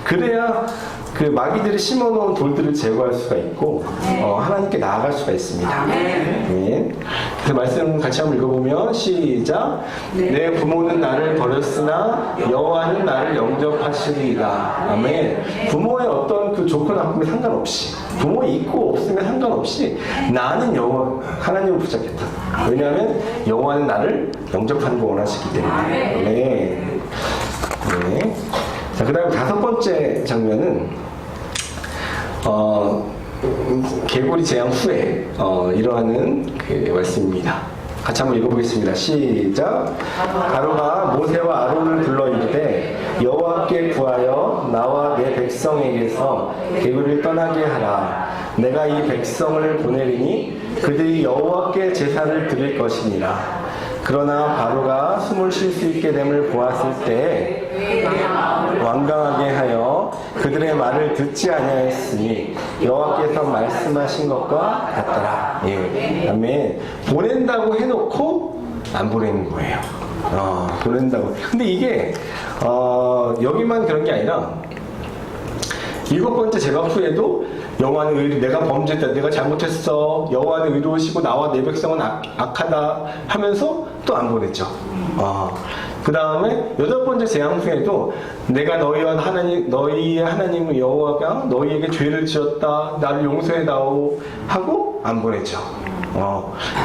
그래야 그 마귀들이 심어놓은 돌들을 제거할 수가 있고 하나님께 나아갈 수가 있습니다. 네. 그래서 말씀 같이 한번 읽어보면 시작. 내 부모는 나를 버렸으나 여호와는 나를 영접하시리라. 아멘. 부모의 어떤 그 좋고 나쁨에 상관없이 부모 있고 없음에 상관없이 나는 하나님을 붙잡겠다. 왜냐하면 여호와는 나를 영접하는 거 원하시기 때문에. 네. 자, 그 다음에 5번째 장면은 개구리 재앙 후에 일어나는 그 말씀입니다. 같이 한번 읽어보겠습니다. 시작. 바로가 모세와 아론을 불러 이르되 여호와께 구하여 나와 내 백성에게서 개구리를 떠나게 하라. 내가 이 백성을 보내리니 그들이 여호와께 제사를 드릴 것이니라. 그러나 바로가 숨을 쉴 수 있게 됨을 보았을 때 완강하게 하여 그들의 말을 듣지 아니하였으니 여호와께서 말씀하신 것과 같더라. 예, 아멘. 보낸다고 해놓고 안 보내는 거예요. 보낸다고. 근데 이게 여기만 그런 게 아니라 7번째 제각 후에도 여호와는 내가 범죄했다, 내가 잘못했어, 여호와는 의로우시고 나와 내 백성은 악하다 하면서 또 안 보냈죠. 그 다음에 8번째 재앙 후에도 내가 너희의 하나님 여호와가 너희에게 죄를 지었다, 나를 용서해다오 하고 안 보냈죠.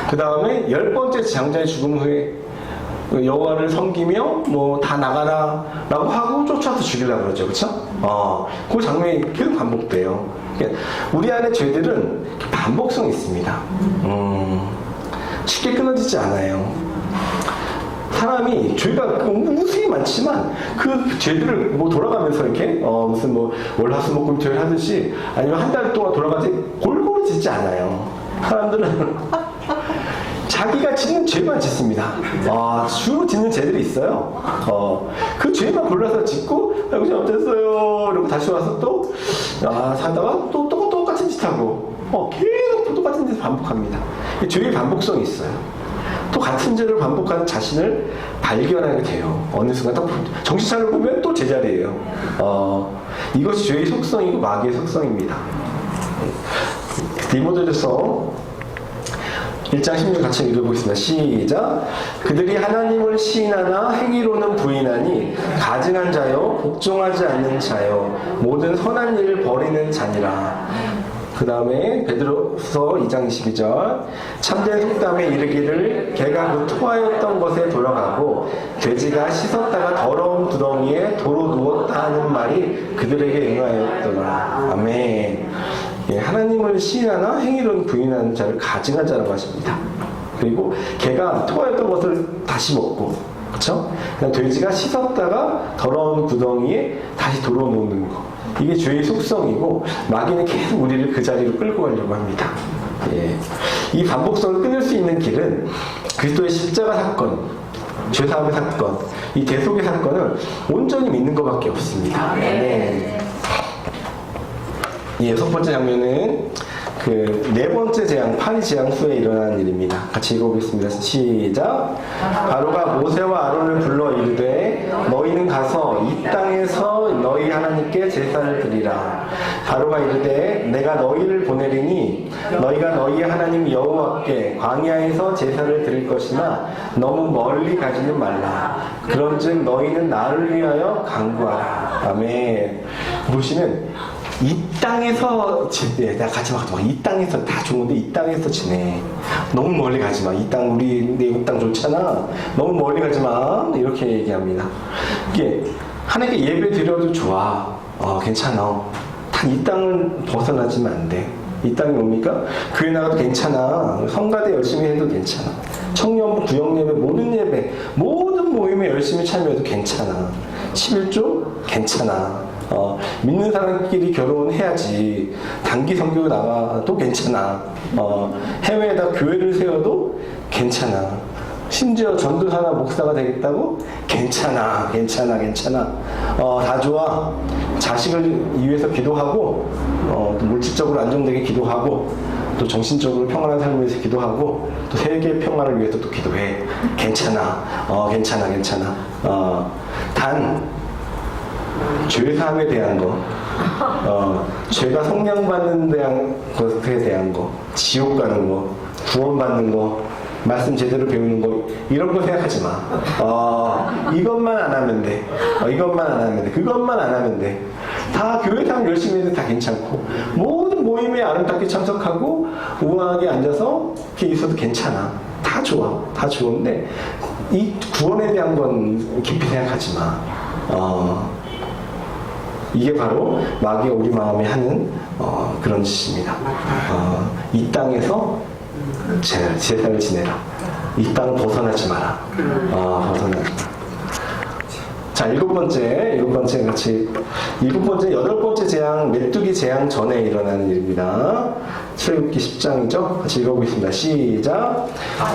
그 다음에 10번째 장자의 죽음 후에 여호와를 섬기며 뭐 다 나가라 라고 하고 쫓아서 죽이려고 그러죠. 그렇죠? 그 장면이 계속 반복돼요. 그러니까 우리 안에 죄들은 반복성이 있습니다. 쉽게 끊어지지 않아요. 사람이 죄가 무수히 많지만 그 죄들을 뭐 돌아가면서 이렇게 무슨 뭐 월화수목금토일 하듯이 아니면 한 달 동안 돌아가지 골고루 짓지 않아요. 사람들은 자기가 짓는 죄만 짓습니다. 주로 짓는 죄들이 있어요. 그 죄만 골라서 짓고, 아이고, 잘못했어요. 이러고 다시 와서 또, 살다가 또 똑같은 짓 하고, 계속 똑같은 짓을 반복합니다. 죄의 반복성이 있어요. 또 같은 죄를 반복하는 자신을 발견하게 돼요. 어느 순간 딱 정신 차려 보면 또 제자리예요. 이것이 죄의 속성이고 마귀의 속성입니다. 디모데전서 1장 16 같이 읽어보겠습니다. 시작. 그들이 하나님을 시인하나 행위로는 부인하니 가증한 자요 복종하지 않는 자요 모든 선한 일을 버리는 자니라. 그 다음에 베드로서 2장 22절 참된 속담에 이르기를 개가 그 토하였던 것에 돌아가고 돼지가 씻었다가 더러운 구덩이에 도로 누웠다 하는 말이 그들에게 응하였더라. 아멘. 예, 하나님을 시인하나 행위로는 부인하는 자를 가증한 자라고 하십니다. 그리고 개가 토하였던 것을 다시 먹고, 그렇죠? 돼지가 씻었다가 더러운 구덩이에 다시 도로 놓는 거. 이게 죄의 속성이고 마귀는 계속 우리를 그 자리로 끌고 가려고 합니다. 예. 이 반복성을 끊을 수 있는 길은 그리스도의 십자가 사건, 죄사함의 사건, 이 대속의 사건을 온전히 믿는 것밖에 없습니다. 네. 이 6번째 장면은 그 4번째 재앙, 파리 재앙 후에 일어난 일입니다. 같이 읽어보겠습니다. 시작. 바로가 모세와 아론을 불러 이르되 너희는 가서 이 땅에서 너희 하나님께 제사를 드리라. 바로가 이르되 내가 너희를 보내리니 너희가 너희 하나님 여호와께 광야에서 제사를 드릴 것이나 너무 멀리 가지는 말라. 그런즉 너희는 나를 위하여 간구하라. 아멘. 보시면 이 땅에서 내가 같이 막 이 땅에서 다 좋은데 이 땅에서 지내. 너무 멀리 가지 마. 이 땅 우리 내 땅 좋잖아. 너무 멀리 가지 마. 이렇게 얘기합니다. 이게 하나님께 예배 드려도 좋아. 괜찮아. 단 이 땅을 벗어나지면 안 돼. 이 땅이 뭡니까? 교회 나가도 괜찮아. 성가대 열심히 해도 괜찮아. 청년부, 구역예배, 모든 예배, 모든 모임에 열심히 참여해도 괜찮아. 11조? 괜찮아. 믿는 사람끼리 결혼해야지. 단기 선교 나가도 괜찮아. 해외에다 교회를 세워도 괜찮아. 심지어 전도사나 목사가 되겠다고? 괜찮아. 다 좋아. 자식을 위해서 기도하고, 또 물질적으로 안정되게 기도하고, 또 정신적으로 평안한 삶을 위해서 기도하고, 또 세계 평화를 위해서 또 기도해. 괜찮아. 단, 죄사함에 대한 거, 죄가 성량받는 것에 대한 거, 지옥 가는 거, 구원받는 거, 말씀 제대로 배우는 거, 이런 거 생각하지 마. 이것만 안 하면 돼. 그것만 안 하면 돼. 다 교회 당 열심히 해도 다 괜찮고, 모든 모임에 아름답게 참석하고, 우아하게 앉아서 이렇게 있어도 괜찮아. 다 좋아. 다 좋은데, 이 구원에 대한 건 깊이 생각하지 마. 이게 바로 마귀가 우리 마음에 하는 그런 짓입니다. 이 땅에서 제사를 지내라. 이 땅 벗어나지 마라. 벗어나지 마라. 자, 7번째 같이 8번째 재앙, 메뚜기 재앙 전에 일어나는 일입니다. 출애굽기 10장이죠. 같이 읽어보겠습니다. 시작.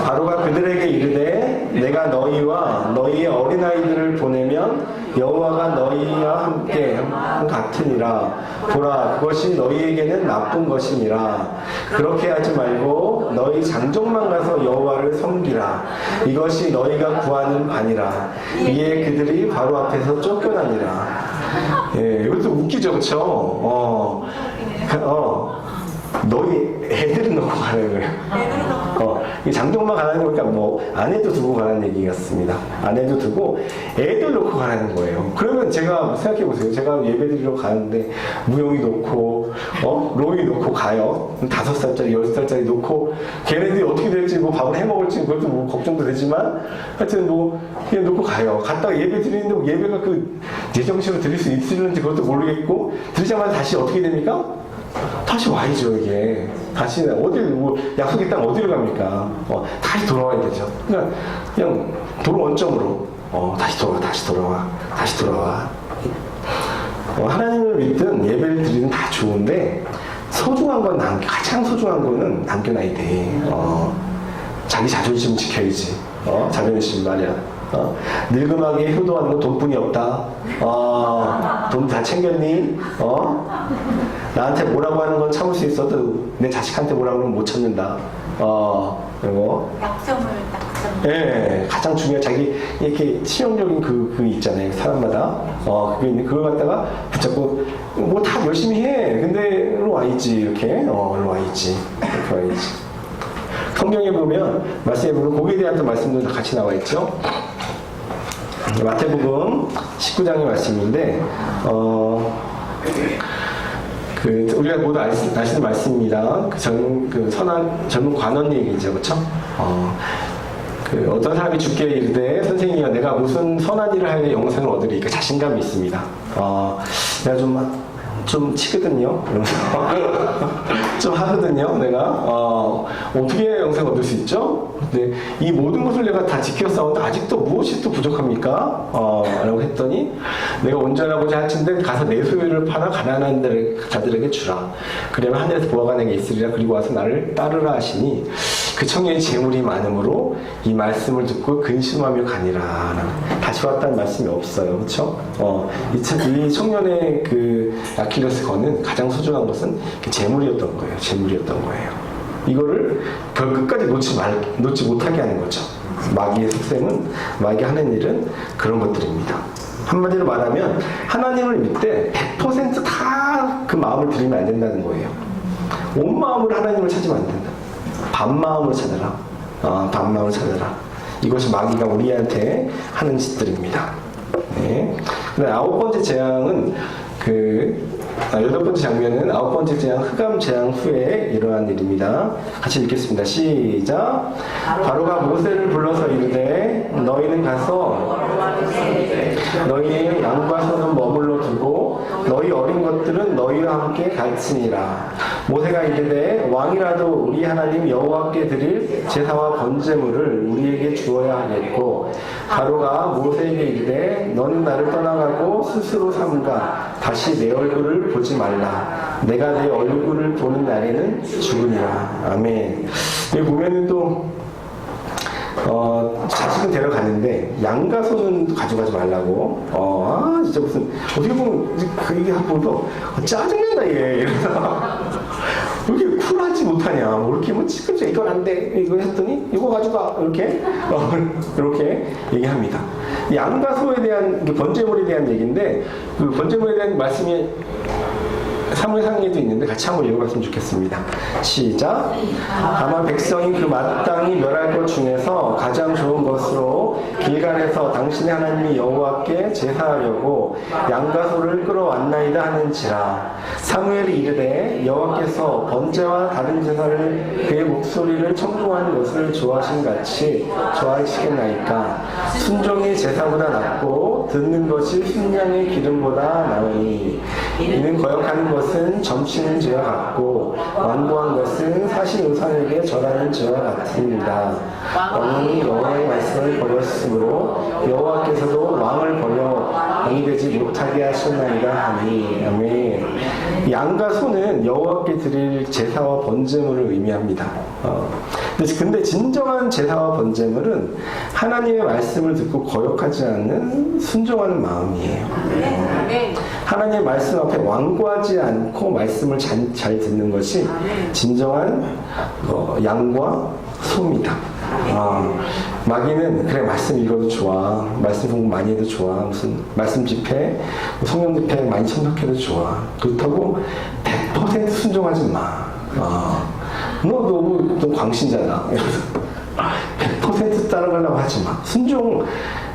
바로가 그들에게 이르되 내가 너희와 너희의 어린아이들을 보내면 여호와가 너희와 함께 같으니라. 보라, 그것이 너희에게는 나쁜 것이니라. 그렇게 하지 말고 너희 장족만 가서 여호와를 섬기라. 이것이 너희가 구하는 바니라. 이에 그들이 바로 앞에서 쫓겨나니라. 예, 이것도 웃기죠, 그쵸? 너희 애들은 놓고 가는 거예요. 이 장족만 가라는 거니까 뭐 아내도 두고 가라는 얘기 같습니다. 아내도 두고 애들 놓고 가라는 거예요. 그러면 제가 생각해 보세요. 제가 예배 드리러 가는데 무용이 놓고 로이 놓고 가요. 5살짜리 10살짜리 놓고 걔네들이 어떻게 될지 뭐 밥을 해 먹을지 그것도 뭐 걱정도 되지만 하여튼 뭐 그냥 놓고 가요. 갔다가 예배 드리는데 뭐 예배가 그 제정신으로 드릴 수 있을는지 그것도 모르겠고 드리자마자 다시 어떻게 됩니까? 다시 와야죠, 이게. 다시, 뭐, 약속 있다면 어디로 갑니까? 다시 돌아와야 되죠. 그냥 도로 원점으로, 다시 돌아와. 하나님을 믿든 예배를 드리든 다 좋은데, 소중한 건 가장 소중한 거는 남겨놔야 돼. 자기 자존심 지켜야지. 자존심 말이야. 늙음하게 효도하는 건 돈뿐이 없다. 돈 다 챙겼니? 나한테 뭐라고 하는 건 참을 수 있어도 내 자식한테 뭐라고 하면 못 참는다. 그리고 약점을 딱 예, 가장 중요한 자기 이렇게 치명적인 그 있잖아요. 사람마다 그게 있는 그걸 갖다가 붙잡고 뭐 다 열심히 해. 근데 일로 와야지 이렇게 일로 와야지. 성경에 보면 말씀에 보면 거기에 대한 또 말씀도 다 같이 나와 있죠. 마태복음 19장의 말씀인데 우리가 모두 아시는 말씀입니다. 선한 젊은 관원 얘기죠, 그렇죠? 어떤 사람이 죽게 이르되 선생님이여 내가 무슨 선한 일을 하여 영생을 얻으리까 자신감이 있습니다. 내가 좀 치거든요. 이러면서 좀 하거든요. 내가 어떻게 영생 얻을 수 있죠? 근데 이 모든 것을 내가 다 지켜 싸웠는데 아직도 무엇이 또 부족합니까? 라고 했더니 내가 온전하고자 할진대 가서 내 소유를 팔아 가난한 자들에게 주라. 그러면 하늘에서 보아가 내게 있으리라. 그리고 와서 나를 따르라 하시니 그 청년이 재물이 많으므로 이 말씀을 듣고 근심하며 가니라. 다시 왔다는 말씀이 없어요. 그렇죠? 이 청년의 그 아킬레스 건은 가장 소중한 것은 재물이었던 거예요. 이거를 별 끝까지 놓지 못하게 하는 거죠. 마귀의 속셈은, 마귀가 하는 일은 그런 것들입니다. 한마디로 말하면 하나님을 믿되 100% 다 그 마음을 들이면 안 된다는 거예요. 온 마음으로 하나님을 찾으면 안 된다. 반 마음으로 찾아라. 반 마음으로 찾아라. 이것이 마귀가 우리한테 하는 짓들입니다. 네. 아홉 번째 재앙은 여덟 번째 장면은 아홉 번째 재앙 흑암 재앙 후에 일어난 일입니다. 같이 읽겠습니다. 시작. 바로가 모세를 불러서 이르되 너희는 가서 너희의 양과 소는 머물러 두고 너희 어린 것들은 너희와 함께 갈지니라. 모세가 이르되 왕이라도 우리 하나님 여호와께 드릴 제사와 번제물을 우리에게 주어야 하겠고 바로가 모세에게 이르되 너는 나를 떠나가고 스스로 삼가 다시 내 얼굴을 보지 말라. 내가 내 얼굴을 보는 날에는 죽으리라. 아멘. 여기 보면은 또 자식은 데려가는데 양과 소는 가져가지 말라고. 진짜 무슨 어떻게 보면 그 얘기 하고 짜증난다 얘. 이러면서 왜 이렇게 쿨하지 못하냐. 뭐 이렇게 뭐 지금 이건 안 돼. 이거 했더니 이거 가져가. 이렇게 얘기합니다. 양과 소에 대한 번제물에 대한 얘기인데 그 번제물에 대한 말씀이 사무엘상에도 있는데 같이 한번 읽어봤으면 좋겠습니다. 시작. 다만 백성이 그 마땅히 멸할 것 중에서 가장 좋은 것으로 길갈에서 당신의 하나님이 여호와께 제사하려고 양과 소를 끌어왔나이다 하는지라. 사무엘이 이르되 여호와께서 번제와 다른 제사를 그의 목소리를 청종하는 것을 좋아하신 같이 좋아하시겠나이까. 순종이 제사보다 낫고 듣는 것이 순양의 기름보다 나으니 이는 거역하는 것은 점치는 죄와 같고 완고한 것은 사실 우상에게 절하는 죄와 같습니다. 왕이 여호와의 말씀 말씀을 버렸으므로 여호와께서도 왕을 버려 왕이 되지 못하게 하셨나이다 하니. 아멘. 양과 소는 여호와께 드릴 제사와 번제물을 의미합니다. 근데 진정한 제사와 번제물은 하나님의 말씀을 듣고 거역하지 않는 순종하는 마음이에요. 하나님의 말씀 앞에 완고하지 않고 말씀을 잘 듣는 것이 진정한 양과 소입니다. 마귀는 그래 말씀 읽어도 좋아, 말씀 공부 많이 해도 좋아, 무슨 말씀 집회, 성령 집회 많이 참석해도 좋아. 그렇다고 100% 순종하지 마. 너 너무 좀 광신자다. 100% 따라가려고 하지 마.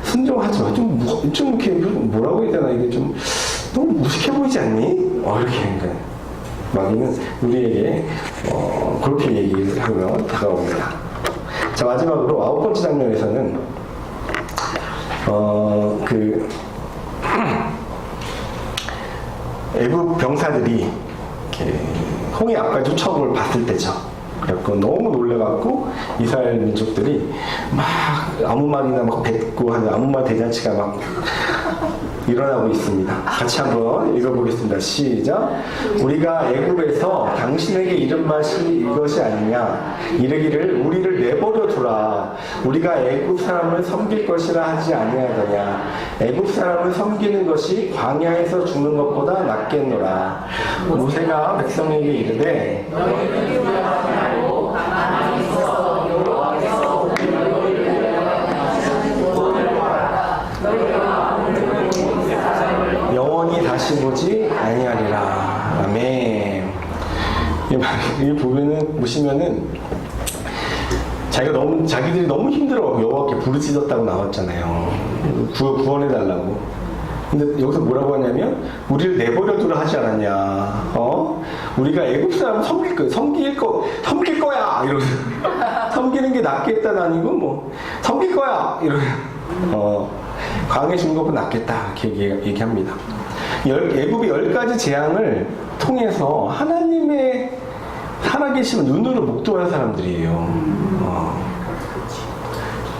순종하지 마. 좀 이렇게 뭐라고 해야 되나, 이게 좀 너무 무식해 보이지 않니? 이렇게 하는 거예요. 마귀는 우리에게 그렇게 얘기를 하면 다가옵니다. 자, 마지막으로 9번째 장면에서는 애국 병사들이 홍해 앞까지 쫓아오는 걸 봤을 때죠. 그래서 너무 놀래갖고 이스라엘 민족들이 막 아무 말이나 막 뱉고 하는 아무 말 대잔치가 막 일어나고 있습니다. 같이 한번 읽어보겠습니다. 시작. 우리가 애굽에서 당신에게 이른 맛이 이것이 아니냐. 이르기를 우리를 내버려 두라. 우리가 애굽 사람을 섬길 것이라 하지 아니하더냐. 애굽 사람을 섬기는 것이 광야에서 죽는 것보다 낫겠노라. 모세가 백성에게 이르되 영원히 다시 보지 아니하리라. 아멘. 이 보시면은 자기들이 너무 힘들어 여호와께 부르짖었다고 나왔잖아요. 구원해달라고. 근데 여기서 뭐라고 하냐면 우리를 내버려두라 하지 않았냐. 우리가 애굽 사람 섬길 거야. 이러면서 섬기는 게 낫겠다는 아니고 뭐 섬길 거야. 이러면서 광해 준 것보다 낫겠다. 이렇게 얘기합니다. 애굽의 10가지 재앙을 통해서 하나님의 살아계심을 눈으로 목도한 사람들이에요.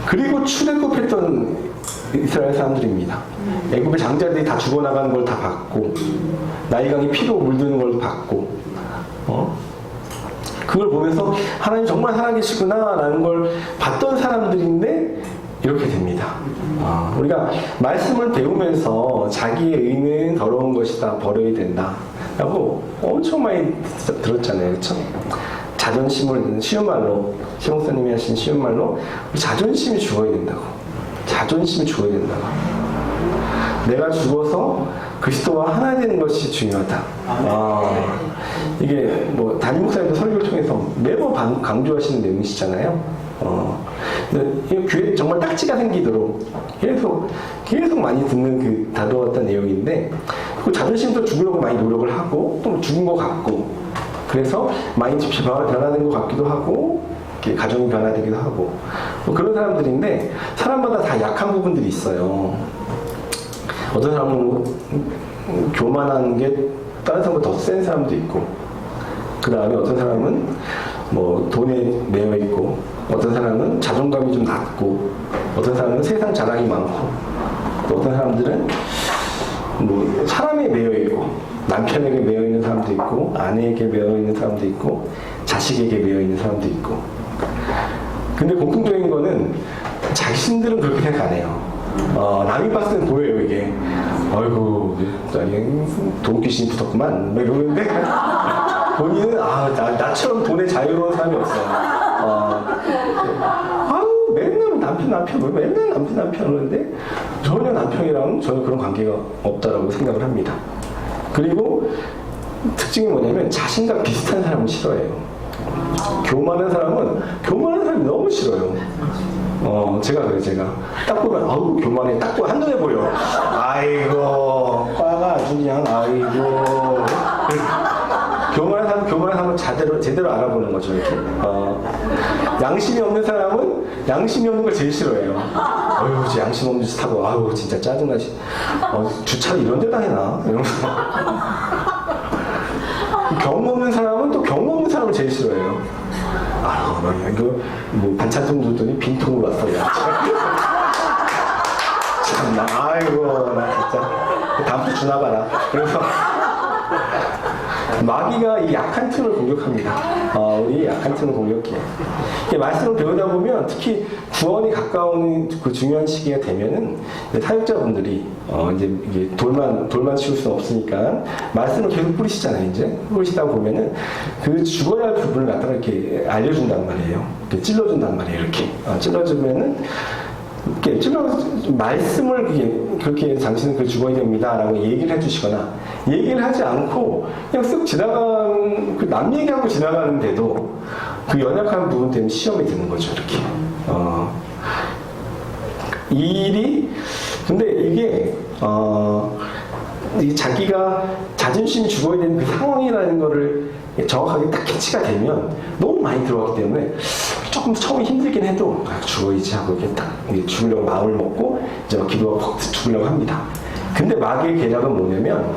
그리고 출애굽했던 이스라엘 사람들입니다. 애굽의 장자들이 다 죽어나가는 걸 다 봤고, 나일강이 피로 물드는 걸 봤고, 그걸 보면서 하나님 정말 살아계시구나 라는 걸 봤던 사람들인데 이렇게 됩니다. 우리가 말씀을 배우면서 자기의 의는 더러운 것이다, 버려야 된다 라고 엄청 많이 들었잖아요. 그렇죠? 자존심을 쉬운 말로, 시봉사님이 하신 쉬운 말로 자존심이 죽어야 된다고. 자존심이 죽어야 된다고. 내가 죽어서 그리스도와 하나 되는 것이 중요하다. 이게 뭐 담임 목사님도 설교를 통해서 매번 강조하시는 내용이시잖아요. 근데 귀에 정말 딱지가 생기도록 계속 많이 듣는 다루었던 내용인데, 그 자존심도 죽으려고 많이 노력을 하고 또 죽은 것 같고, 그래서 마인드 변화된 것 같기도 하고, 가정이 변화되기도 하고, 뭐 그런 사람들인데 사람마다 다 약한 부분들이 있어요. 어떤 사람은 교만한 게 다른 사람보다 더 센 사람도 있고, 그 다음에 어떤 사람은 뭐 돈에 매여 있고, 어떤 사람은 자존감이 좀 낮고, 어떤 사람은 세상 자랑이 많고, 또 어떤 사람들은 뭐 사람에 매여 있고, 남편에게 매여 있는 사람도 있고, 아내에게 매여 있는 사람도 있고, 자식에게 매여 있는 사람도 있고. 근데 공통적인 거는 자신들은 그렇게 생각 안 해요. 남이 봤을 땐 보여요, 이게. 아이고, 돈 귀신이 붙었구만. 막 이러는데, 본인은, 나처럼 돈에 자유로운 사람이 없어요. 맨날 맨날 남편 그러는데, 전혀 남편이랑 전혀 그런 관계가 없다라고 생각을 합니다. 그리고 특징이 뭐냐면, 자신과 비슷한 사람을 싫어해요. 교만한 사람이 너무 싫어요. 제가 딱 보면, 교만해. 딱 보면 한눈에 보여. 아이고, 과가 아주 그냥, 아이고. 교만한 사람은 제대로 알아보는 거죠, 이렇게. 양심이 없는 사람은 양심이 없는 걸 제일 싫어해요. 어휴, 양심 없는 짓 하고, 진짜 짜증나지. 주차를 이런 데다 해놔. 이러면서. 경험 없는 사람은 또 경험 없는 사람을 제일 싫어해요. 이거 뭐 반찬 좀 줬더니 빈통으로 왔어요. 주나 봐라. 그래서 마귀가 이 약한 틈을 공격합니다. 우리 약한 틈을 공격해. 말씀을 배우다 보면 특히 구원이 가까운 그 중요한 시기가 되면은 사역자분들이 이제 이게 돌만 치울 수는 없으니까 말씀을 계속 뿌리시잖아요. 이제 뿌리시다 보면은 그 죽어야 할 부분을 갖다가 이렇게 알려준단 말이에요. 이렇게 찔러준단 말이에요. 이렇게 찔러주면은 이렇게 말씀을 그렇게 당신은 그 죽어야 됩니다라고 얘기를 해주시거나 얘기를 하지 않고 그냥 쓱 지나간 남 얘기하고 지나가는데도 그 연약한 부분 때문에 시험이 드는 거죠. 이렇게 이 일이 근데 이게 자기가 자존심이 죽어야 되는 그 상황이라는 거를 정확하게 딱 캐치가 되면 너무 많이 들어왔기 때문에 조금 처음에 힘들긴 해도 죽어야지 하고 이렇게 딱 죽으려고 마음을 먹고 이제 기도가 퍽 죽으려고 합니다. 근데 마귀의 계략은 뭐냐면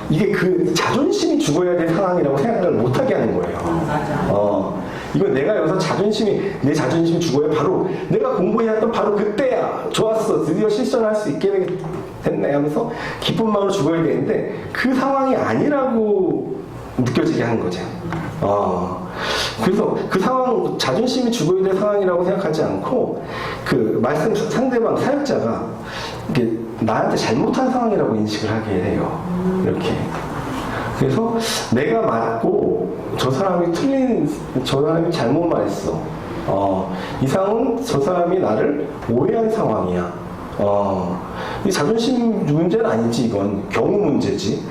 이게 그 자존심이 죽어야 될 상황이라고 생각을 못하게 하는 거예요. 이거 내가 여기서 내 자존심이 죽어야 바로 내가 공부해왔던 바로 그때야. 좋았어. 드디어 실천할 수 있게 됐네 하면서 기쁜 마음으로 죽어야 되는데 그 상황이 아니라고 느껴지게 하는 거죠. 그래서 그 상황, 자존심이 죽어야 될 상황이라고 생각하지 않고 그 말씀 상대방 사역자가 이게 나한테 잘못한 상황이라고 인식을 하게 해요. 이렇게. 그래서 내가 맞고 저 사람이 잘못 말했어. 이상은 저 사람이 나를 오해한 상황이야. 이 자존심 문제는 아니지, 이건 경우 문제지.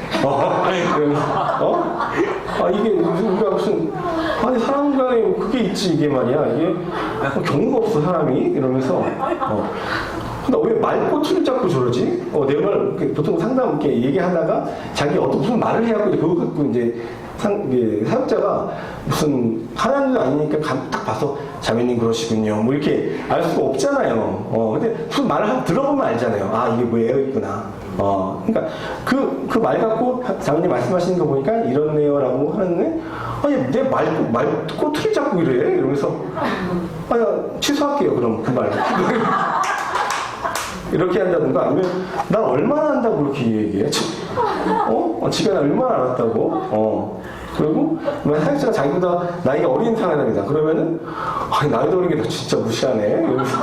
이게 우리가 무슨 사람 간에 그게 있지 이게 말이야. 이게 경우가 없어 사람이 이러면서. 나 왜 말꼬투를 잡고 저러지? 내 말, 보통 상담 이렇게 얘기하다가 자기 무슨 말을 해야 하고 그거 갖고 이제 사역자가 무슨 하나님도 아니니까 딱 봐서 자매님 그러시군요. 뭐 이렇게 알 수가 없잖아요. 근데 무슨 말을 들어보면 알잖아요. 이게 뭐예요? 있구나. 그러니까 그 말 갖고 자매님 말씀하시는 거 보니까 이렇네요라고 하는데 내 말꼬투를 잡고 이래? 이러면서 취소할게요. 그럼 그 말. 이렇게 한다든가 아니면 난 얼마나 한다고 그렇게 얘기해? 지가 나 얼마나 알았다고? 그리고 사역자가 자기보다 나이가 어린 사람이다. 그러면은 나이도 어린 게 나 진짜 무시하네. 이러면서.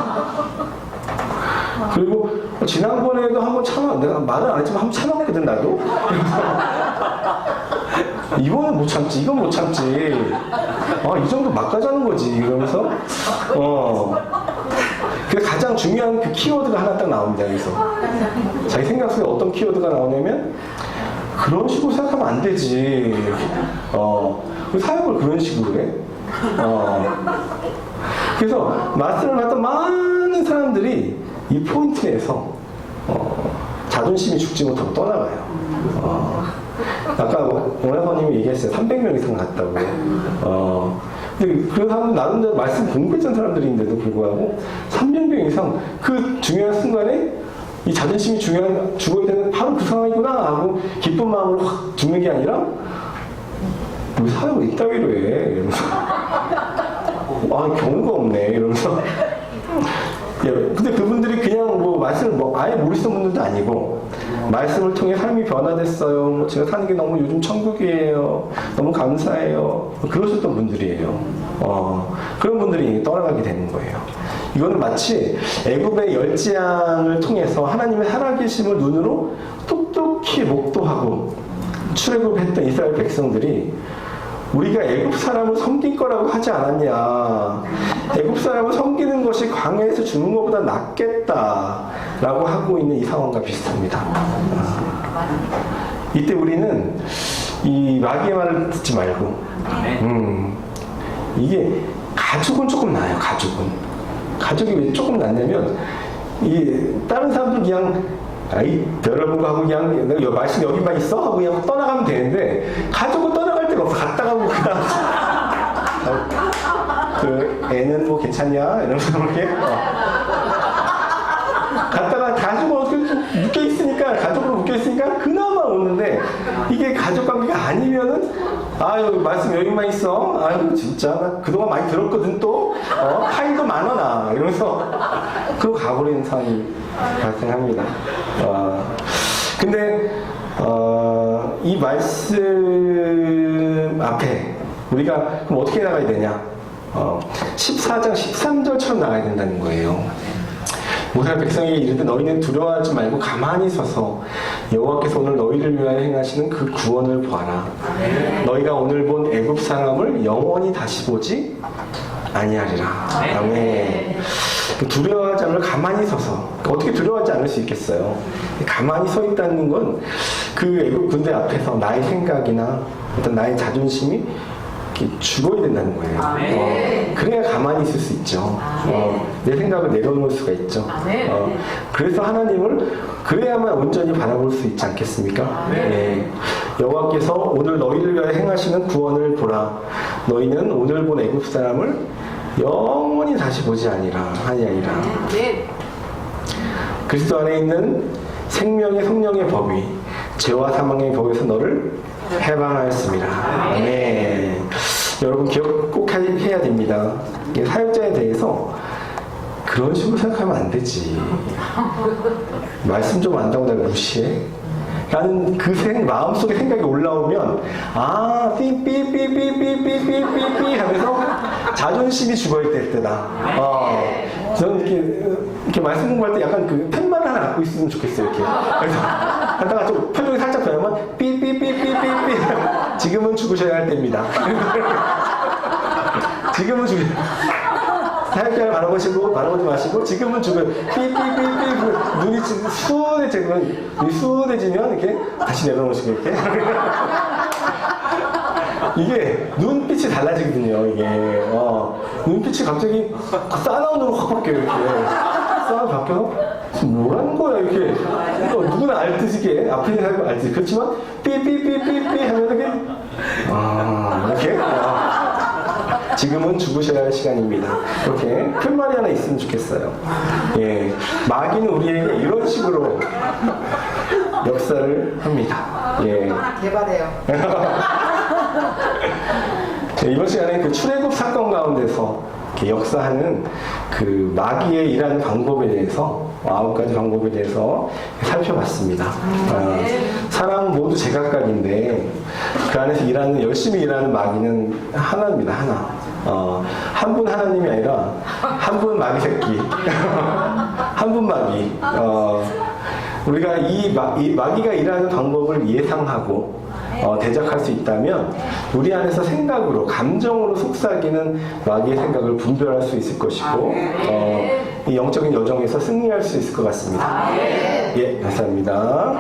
그리고 지난번에도 한번 내가 말을 안 했지만 한번 참았거든 나도. 이번은 못 참지, 이건 못 참지. 이 정도 막 가자는 거지. 이러면서 그래서 가장 중요한 그 키워드가 하나 딱 나옵니다. 여기서 자기 생각 속에 어떤 키워드가 나오냐면 그런 식으로 생각하면 안 되지. 사역을 그런 식으로 해. 그래서 말씀을 받던 많은 사람들이 이 포인트에서 자존심이 죽지 못하고 떠나가요. 아까 원하사님이 얘기했어요. 300명 이상 갔다고. 근데 그런 사람들 나름대로 말씀 공부했던 사람들인데도 불구하고 300명 이상 그 중요한 순간에 이 자존심이 죽어야 되는 바로 그 상황이구나 하고 기쁜 마음으로 확 죽는 게 아니라 왜 사역을 이따위로 해? 이러면서 경우가 없네 이러면서 근데 그분들이 그냥 말씀을 아예 모르시는 분들도 아니고 말씀을 통해 삶이 변화됐어요. 제가 사는 게 너무 요즘 천국이에요. 너무 감사해요. 그러셨던 분들이에요. 그런 분들이 떠나가게 되는 거예요. 이거는 마치 애굽의 열지양을 통해서 하나님의 살아계심을 눈으로 똑똑히 목도하고 출애굽했던 이스라엘 백성들이 우리가 애굽 사람을 섬긴 거라고 하지 않았냐. 애굽 사람을 섬기는 것이 광야에서 죽는 것보다 낫겠다라고 하고 있는 이 상황과 비슷합니다. 이때 우리는 이 마귀의 말을 듣지 말고 이게 가족은 조금 나아요. 가족이 왜 조금 낫냐면 다른 사람들 그냥 여러분과 하고 그냥 내가 말씀 여기만 있어? 하고 그냥 떠나가면 되는데 가족은 떠나갈 데가 없어. 갔다가 그냥 그 애는 뭐 괜찮냐? 이러면서 이렇게 갔다가 가족은 묶여있으니까 가족으로 묶여있으니까 그나마 오는 그런데 이게 가족 관계가 아니면은 아유 말씀 여기만 있어. 아유 진짜 나 그동안 많이 들었거든 또 파일도 많아 나 이러면서 그러고 가버리는 상황이 발생합니다. 근데 이 말씀 앞에 우리가 그럼 어떻게 나가야 되냐? 14장 13절처럼 나가야 된다는 거예요. 모세가 백성에게 이르되 너희는 두려워하지 말고 가만히 서서 여호와께서 오늘 너희를 위하여 행하시는 그 구원을 보아라. 너희가 오늘 본 애굽 사람을 영원히 다시 보지 아니하리라. 아멘. 두려워하지 않으면 가만히 서서 어떻게 두려워하지 않을 수 있겠어요? 가만히 서 있다는 건 그 애굽 군대 앞에서 나의 생각이나 어떤 나의 자존심이 이렇게 죽어야 된다는 거예요. 그래야 가만히 있을 수 있죠. 내 생각을 내려놓을 수가 있죠. 그래서 하나님을 그래야만 온전히 바라볼 수 있지 않겠습니까? 예. 여호와께서 오늘 너희를 위하여 행하시는 구원을 보라. 너희는 오늘 본 애굽 사람을 영원히 다시 보지 아니하리라. 그리스도 안에 있는 생명의 성령의 법이 죄와 사망의 법에서 너를 해방하였습니다. 아멘. 여러분 기억 꼭 해야 됩니다. 사역자에 대해서 그런 식으로 생각하면 안 되지. 말씀 좀 안다고 날 무시해? 라는 그 마음속에 생각이 올라오면 삐삐삐삐삐삐삐삐삐 하면서 자존심이 죽어야 될 때다. 저는 이렇게 말씀 공부할 때 약간 그 펜만 하나 갖고 있으면 좋겠어요. 이렇게. 그래서 하다가 좀 표정이 살짝 변하면 삐삐삐삐삐삐 지금은 죽으셔야 할 때입니다. 지금은 사역자를 바라보지 마시고 지금은 죽어요. 삐삐삐삐 눈이 수운해지면 이렇게 다시 내려놓으시고 이렇게 이게 눈빛이 달라지거든요. 이게 눈빛이 갑자기 싸나운으로 확 바뀌어요. 이렇게 싸나 바뀌어서 뭐라는 거야 이렇게 누구나 알듯이 이게 앞에 있는 사람이 알듯이 그렇지만 삐삐삐삐삐 하면 이렇게 이렇게 지금은 죽으셔야 할 시간입니다. 이렇게 푯말이 하나 있으면 좋겠어요. 예, 마귀는 우리에게 이런 식으로 역사를 합니다. 예. 개발해요. 네, 이번 시간에 그 출애굽 사건 가운데서 이렇게 역사하는 그 마귀의 일하는 방법에 대해서 9가지 방법에 대해서 살펴봤습니다. 사람은 모두 제각각인데 그 안에서 열심히 일하는 마귀는 하나입니다. 하나. 한 분 하나님이 아니라 한 분 마귀 새끼. 한 분 마귀. 우리가 이 마귀가 일하는 방법을 예상하고 대적할 수 있다면 우리 안에서 생각으로 감정으로 속삭이는 마귀의 생각을 분별할 수 있을 것이고 이 영적인 여정에서 승리할 수 있을 것 같습니다. 예, 감사합니다.